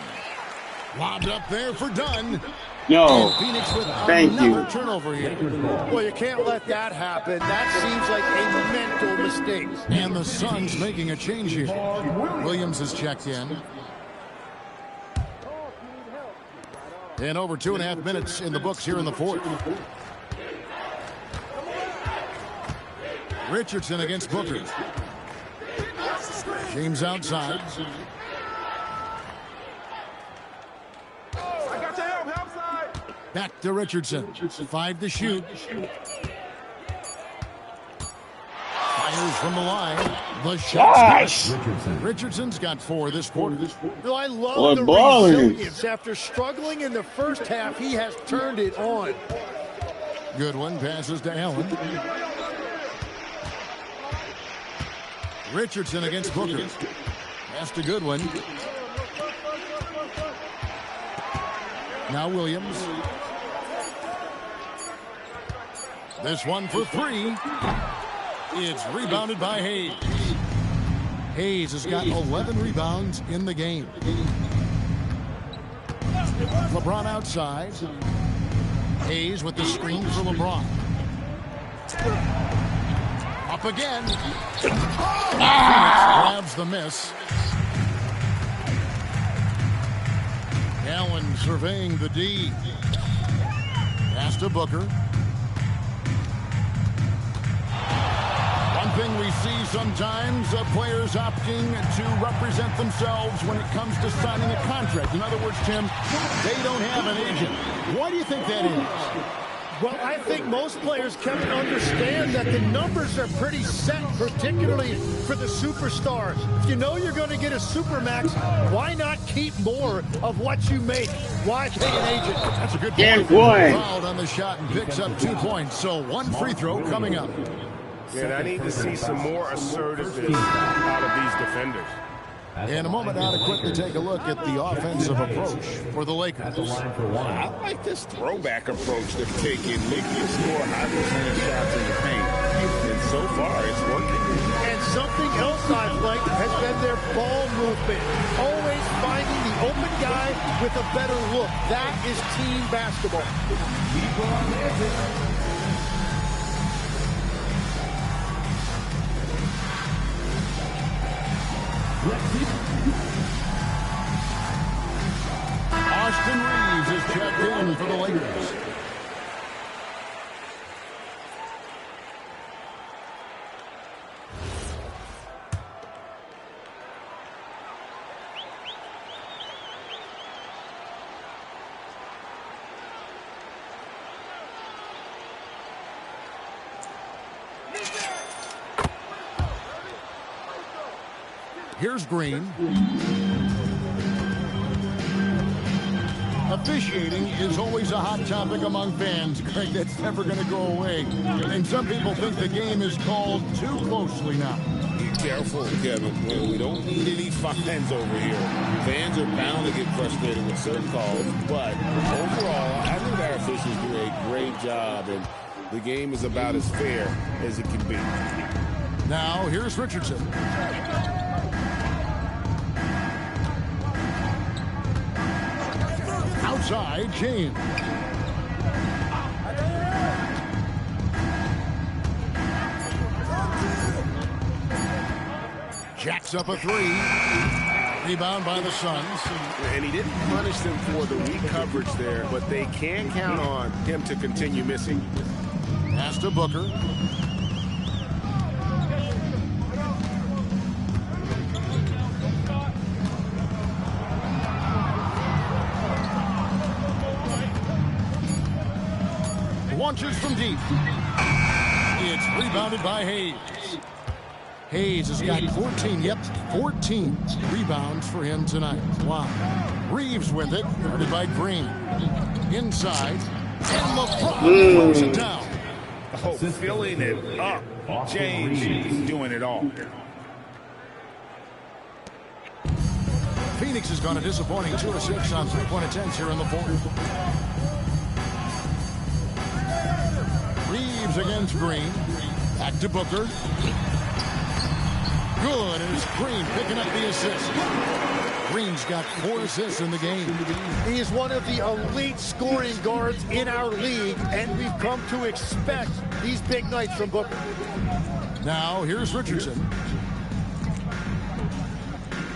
Lobbed up there for Dunn. No. And Phoenix with Thank another you. turnover here. Well, you can't let that happen. That seems like a mental mistake. And the Suns making a change here. Williams has checked in. And over 2.5 minutes in the books here in the fourth. Richardson against Booker. James outside. Back to Richardson. 5 to shoot. Fires from the line. The shot's good. Richardson's got 4 this quarter. No, I love the resilience. After struggling in the first half, he has turned it on. Goodwin passes to Allen. Richardson against Booker. Pass to Goodwin. Now Williams. This one for 3. It's rebounded by Hayes. Hayes has got 11 rebounds in the game. LeBron outside. Hayes with the screen for LeBron. Up again. Phoenix grabs the miss. Allen surveying the D. Pass to Booker. One thing we see sometimes, players opting to represent themselves when it comes to signing a contract. In other words, Tim, they don't have an agent. Why do you think that is? Well, I think most players, Kevin, understand that the numbers are pretty set, particularly for the superstars. If you know you're going to get a supermax, why not keep more of what you make? Why pay an agent? That's a good point. Fouled on the shot and picks up 2 points. So 1 free throw coming up. And I need to see some more assertiveness out of these defenders. In a moment, now to quickly take a look at the offensive approach for the Lakers. I like this throwback approach they've taken, making it score high percentage shots in the paint. And so far, it's working. And something else I've liked has been their ball movement. Always finding the open guy with a better look. That is team basketball. Austin Reeves is checked in for the Lakers. Here's Green. Officiating is always a hot topic among fans, Greg. That's never going to go away. And some people think the game is called too closely now. Be careful, Kevin. We don't need any fines over here. Fans are bound to get frustrated with certain calls, but overall, I think our officials do a great job, and the game is about as fair as it can be. Now, here's Richardson. Outside, James. Jacks up a three. Rebound by the Suns. And he didn't punish them for the weak coverage there, but they can count on him to continue missing. Pass to Booker. Launches from deep. It's rebounded by Hayes. Hayes has got 14 rebounds for him tonight. Wow. Reeves with it, guarded by Green. Inside, and LeBron throws it down. Oh, filling it up. James doing it all. Phoenix has gone a disappointing 2 of 6 on 3-point attempts here in the fourth. Reeves against Green. Back to Booker. Good, and it's Green picking up the assist. Green's got 4 assists in the game. He is one of the elite scoring guards in our league, and we've come to expect these big nights from Booker. Now, here's Richardson.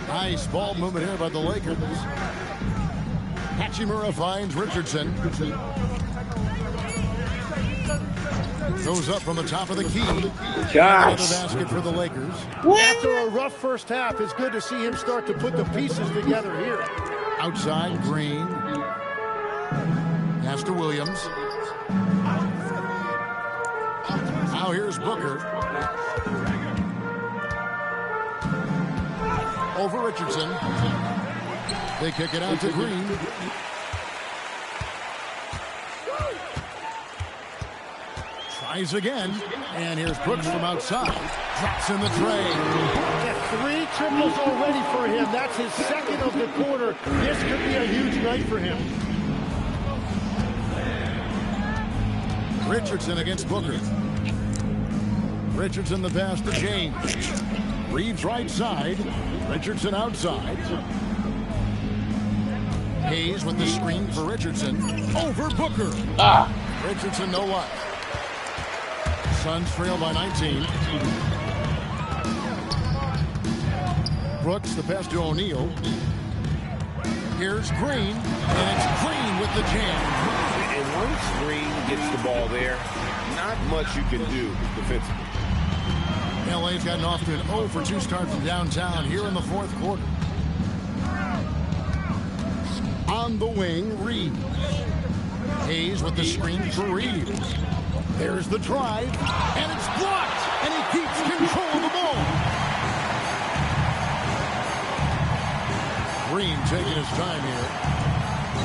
Nice ball movement here by the Lakers. Hachimura finds Richardson. Goes up from the top of the key. Another basket for the Lakers. After a rough first half, it's good to see him start to put the pieces together here. Outside, Green. Pass to Williams. Now here's Booker. Over Richardson. They kick it out to Green. Tries again, and here's Brooks from outside. Drops in the tray. 3 triples already for him. That's his second of the quarter. This could be a huge night for him. Richardson against Booker. Richardson the pass to James. Reeves right side. Richardson outside. Hayes with the screen for Richardson. Over Booker. Richardson no luck. Suns trail by 19. Brooks the pass to O'Neal. Here's Green, and it's Green with the jam. And once Green gets the ball there, not much you can do defensively. LA's gotten off to an 0 for 2 start from downtown here in the fourth quarter. On the wing, Reeves. Hayes with the screen for Reeves. There's the drive, and it's blocked, and he keeps control of the ball. Green taking his time here.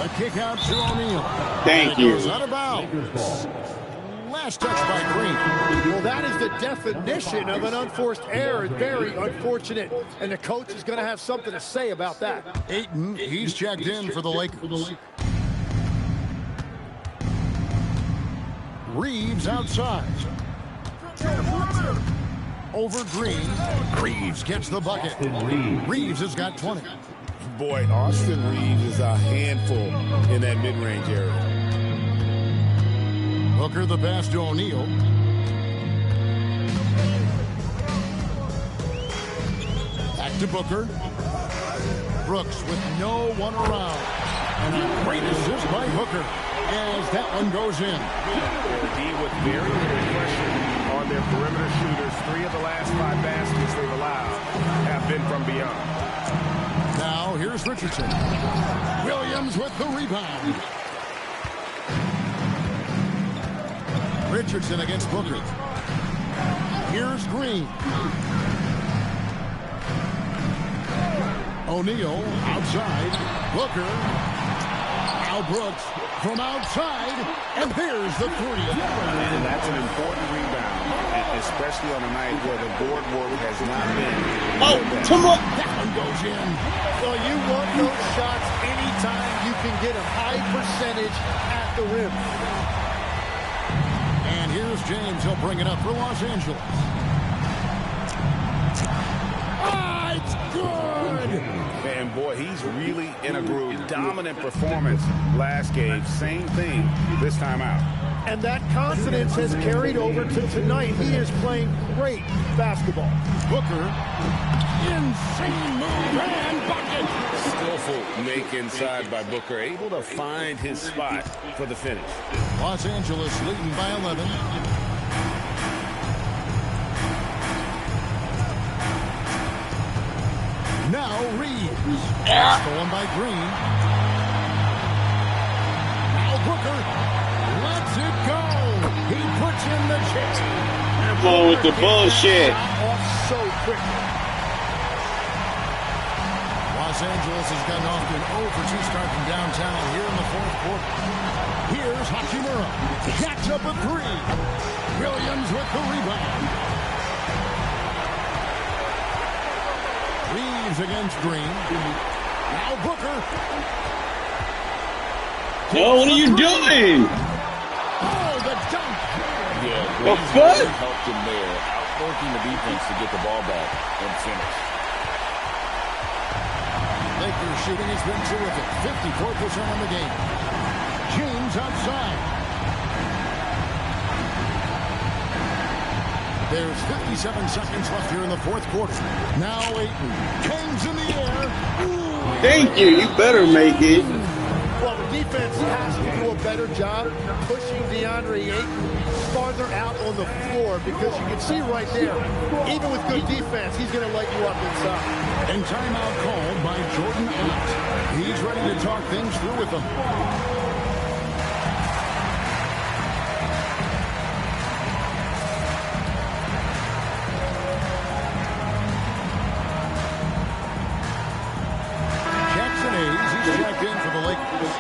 A kick out to O'Neal. Thank you. Out of bounds. Last touch by Green. Well, that is the definition of an unforced error. Very unfortunate, and the coach is going to have something to say about that. Ayton, he's checked in for the Lakers. Reeves outside. Over Green. Reeves gets the bucket. Reeves has got 20. Boy, Austin Reeves is a handful in that mid-range area. Booker the pass to O'Neal. Back to Booker. Brooks with no one around. And a great assist by Hooker as that one goes in. D with very little pressure on their perimeter shooters. 3 of the last 5 baskets they've allowed have been from beyond. Now here's Richardson. Williams with the rebound. Richardson against Booker. Here's Green. O'Neal outside. Booker Now Brooks from outside, and there's the three. And that's an important rebound, especially on a night where the board work has not been. Oh, come on. That one goes in. Well, you want those shots anytime you can get a high percentage at the rim. And here's James. He'll bring it up for Los Angeles. Ah, it's good. And boy, he's really in a groove. Dominant performance last game. Same thing this time out. And that confidence has carried over to tonight. He is playing great basketball. Booker, insane move and bucket. Skillful make inside by Booker. Able to find his spot for the finish. Los Angeles leading by 11. Now Reeves. Stolen by Green. Now Booker lets it go. He puts in the chip. Come on with the bullshit. Off so quickly. Los Angeles has gotten off to an 0 for 2 start from downtown here in the fourth quarter. Here's Hachimura. Jacks up a three. Williams with the rebound. Reeves against Green. Now Booker. No, what are you doing? Oh, the dunk. Yeah, The Green's fuck? really helped him there, outworking the defense to get the ball back and finish. Lakers shooting has been terrific. 54% on the game. James outside. There's 57 seconds left here in the fourth quarter. Now Ayton. Kings in the air. Ooh. Thank you. You better make it. Well, the defense has to do a better job pushing DeAndre Ayton farther out on the floor because you can see right there, even with good defense, he's going to light you up inside. And timeout called by Jordan Ott. He's ready to talk things through with them. Jackson Hayes, he's checked in for the Lakers.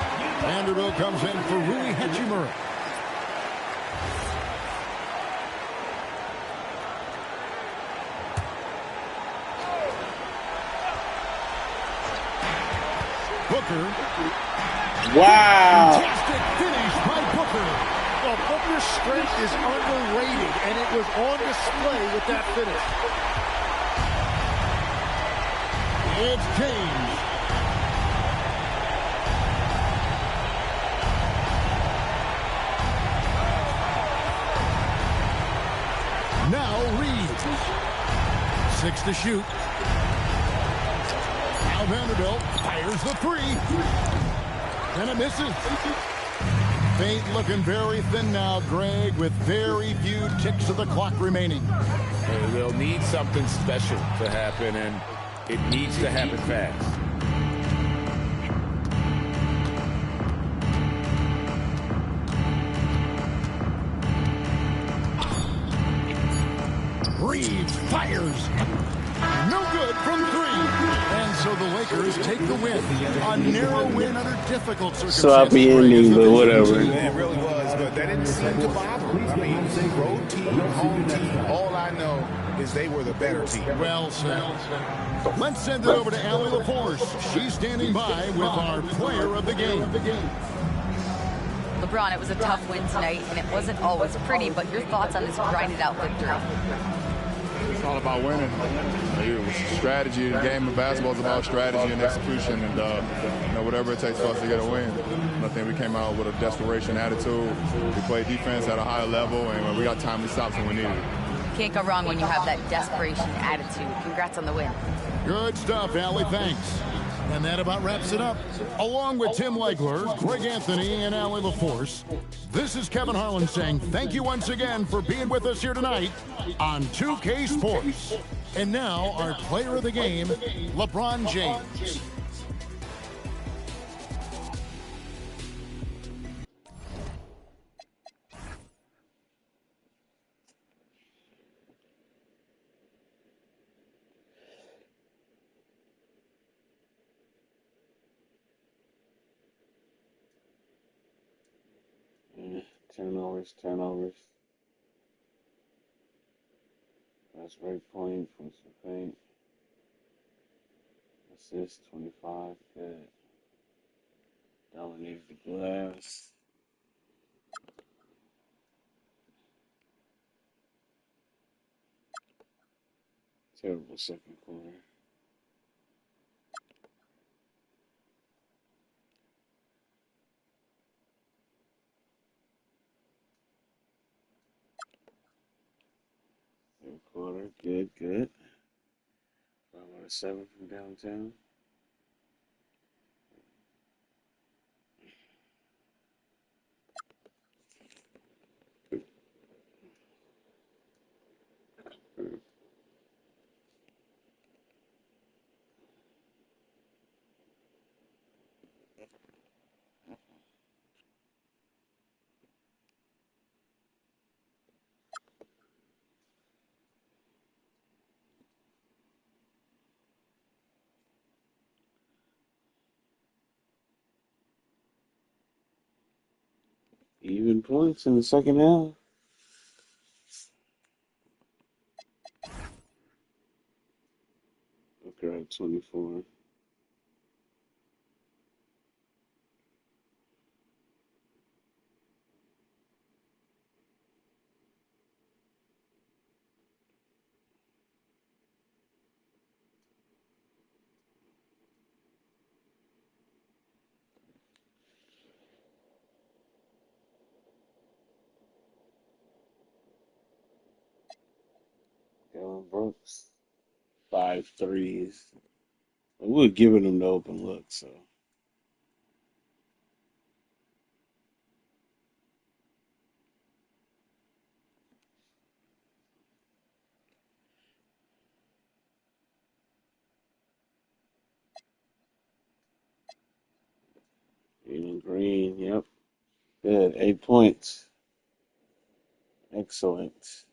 Vanderbilt comes in for Rui Hachimura. Booker. Wow. Fantastic finish by Booker. Well, Booker's strength is underrated, and it was on display with that finish. It's James. Now Reeves. 6 to shoot. Now Vanderbilt fires the three. And it misses. Fate looking very thin now, Greg, with very few ticks of the clock remaining. They'll need something special to happen, and it needs to happen fast. Reeves fires. No good from three. And so the Lakers take the win. A narrow win under difficult circumstances. Sloppy ending, but whatever. It really was, but that didn't seem to bother them. I mean, road team, home team, all I know is they were the better team. Well said. Let's send it over to Allie LaForce. She's standing by with our player of the game. LeBron, it was a tough win tonight, and it wasn't always pretty, but your thoughts on this grinded-out victory? It's all about winning. It was strategy. The game of basketball is about strategy and execution, and whatever it takes for us to get a win. And I think we came out with a desperation attitude. We played defense at a high level, and we got timely stops when we needed it. Can't go wrong when you have that desperation attitude. Congrats on the win. Good stuff, Allie. Thanks. And that about wraps it up. Along with Tim Legler, Greg Anthony, and Allie LaForce, this is Kevin Harlan saying thank you once again for being with us here tonight on 2K Sports. And now our player of the game, LeBron James. Turnovers. That's break point from some paint. Assist 25. Good. Dominated the glass. Terrible second quarter. Third quarter. Good. 5 out of 7 from downtown. Even points in the second half. Okay, 24. Dylan Brooks. 5 threes. We were giving him the open look, so. Jalen Green, yep. Good. 8 points. Excellent.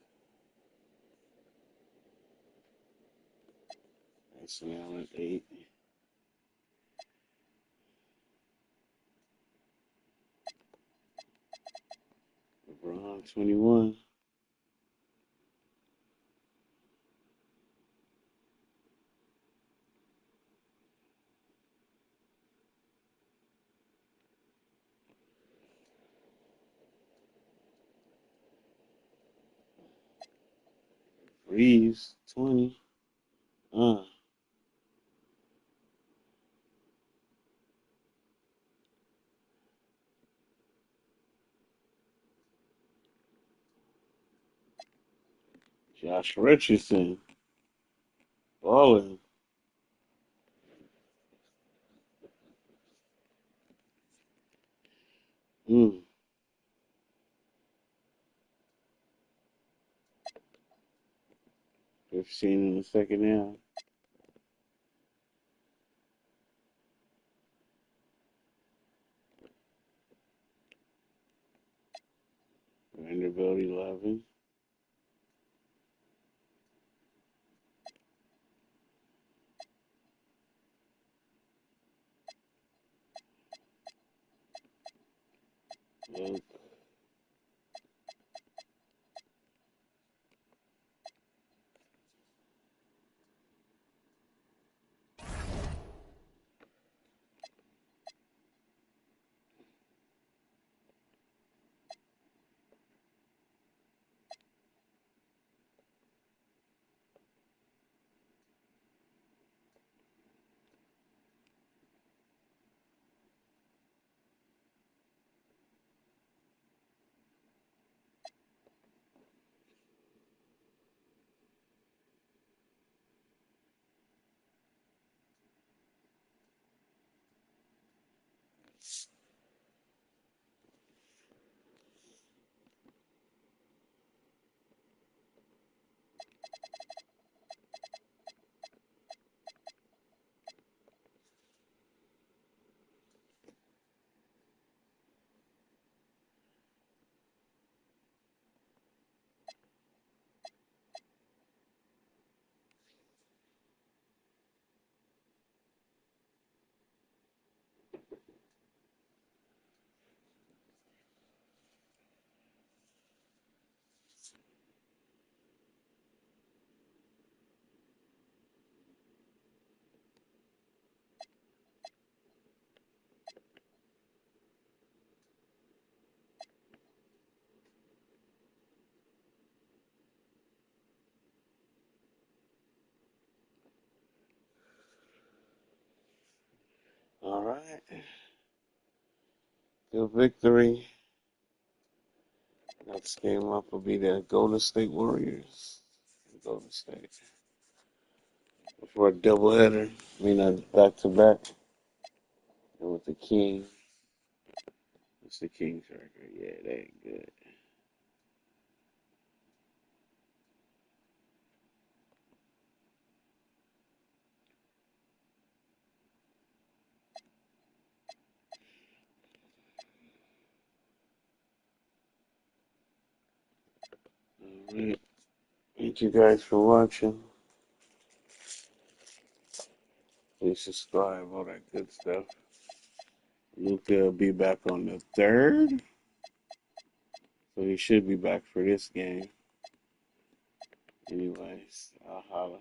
Excellent. 8. LeBron, 21. Reeves, 20. Josh Richardson. Balling. Mm. 15 in the second half. Vanderbilt, 11. Luke. All right. Good victory. Next game up will be the Golden State Warriors. Golden State. For a doubleheader. I mean, back to back. And with the King. It's the Kings record. Yeah, they ain't good. All right. Thank you guys for watching. Please subscribe, all that good stuff. Luka will be back on the 3rd. So he should be back for this game. Anyways, I'll holler.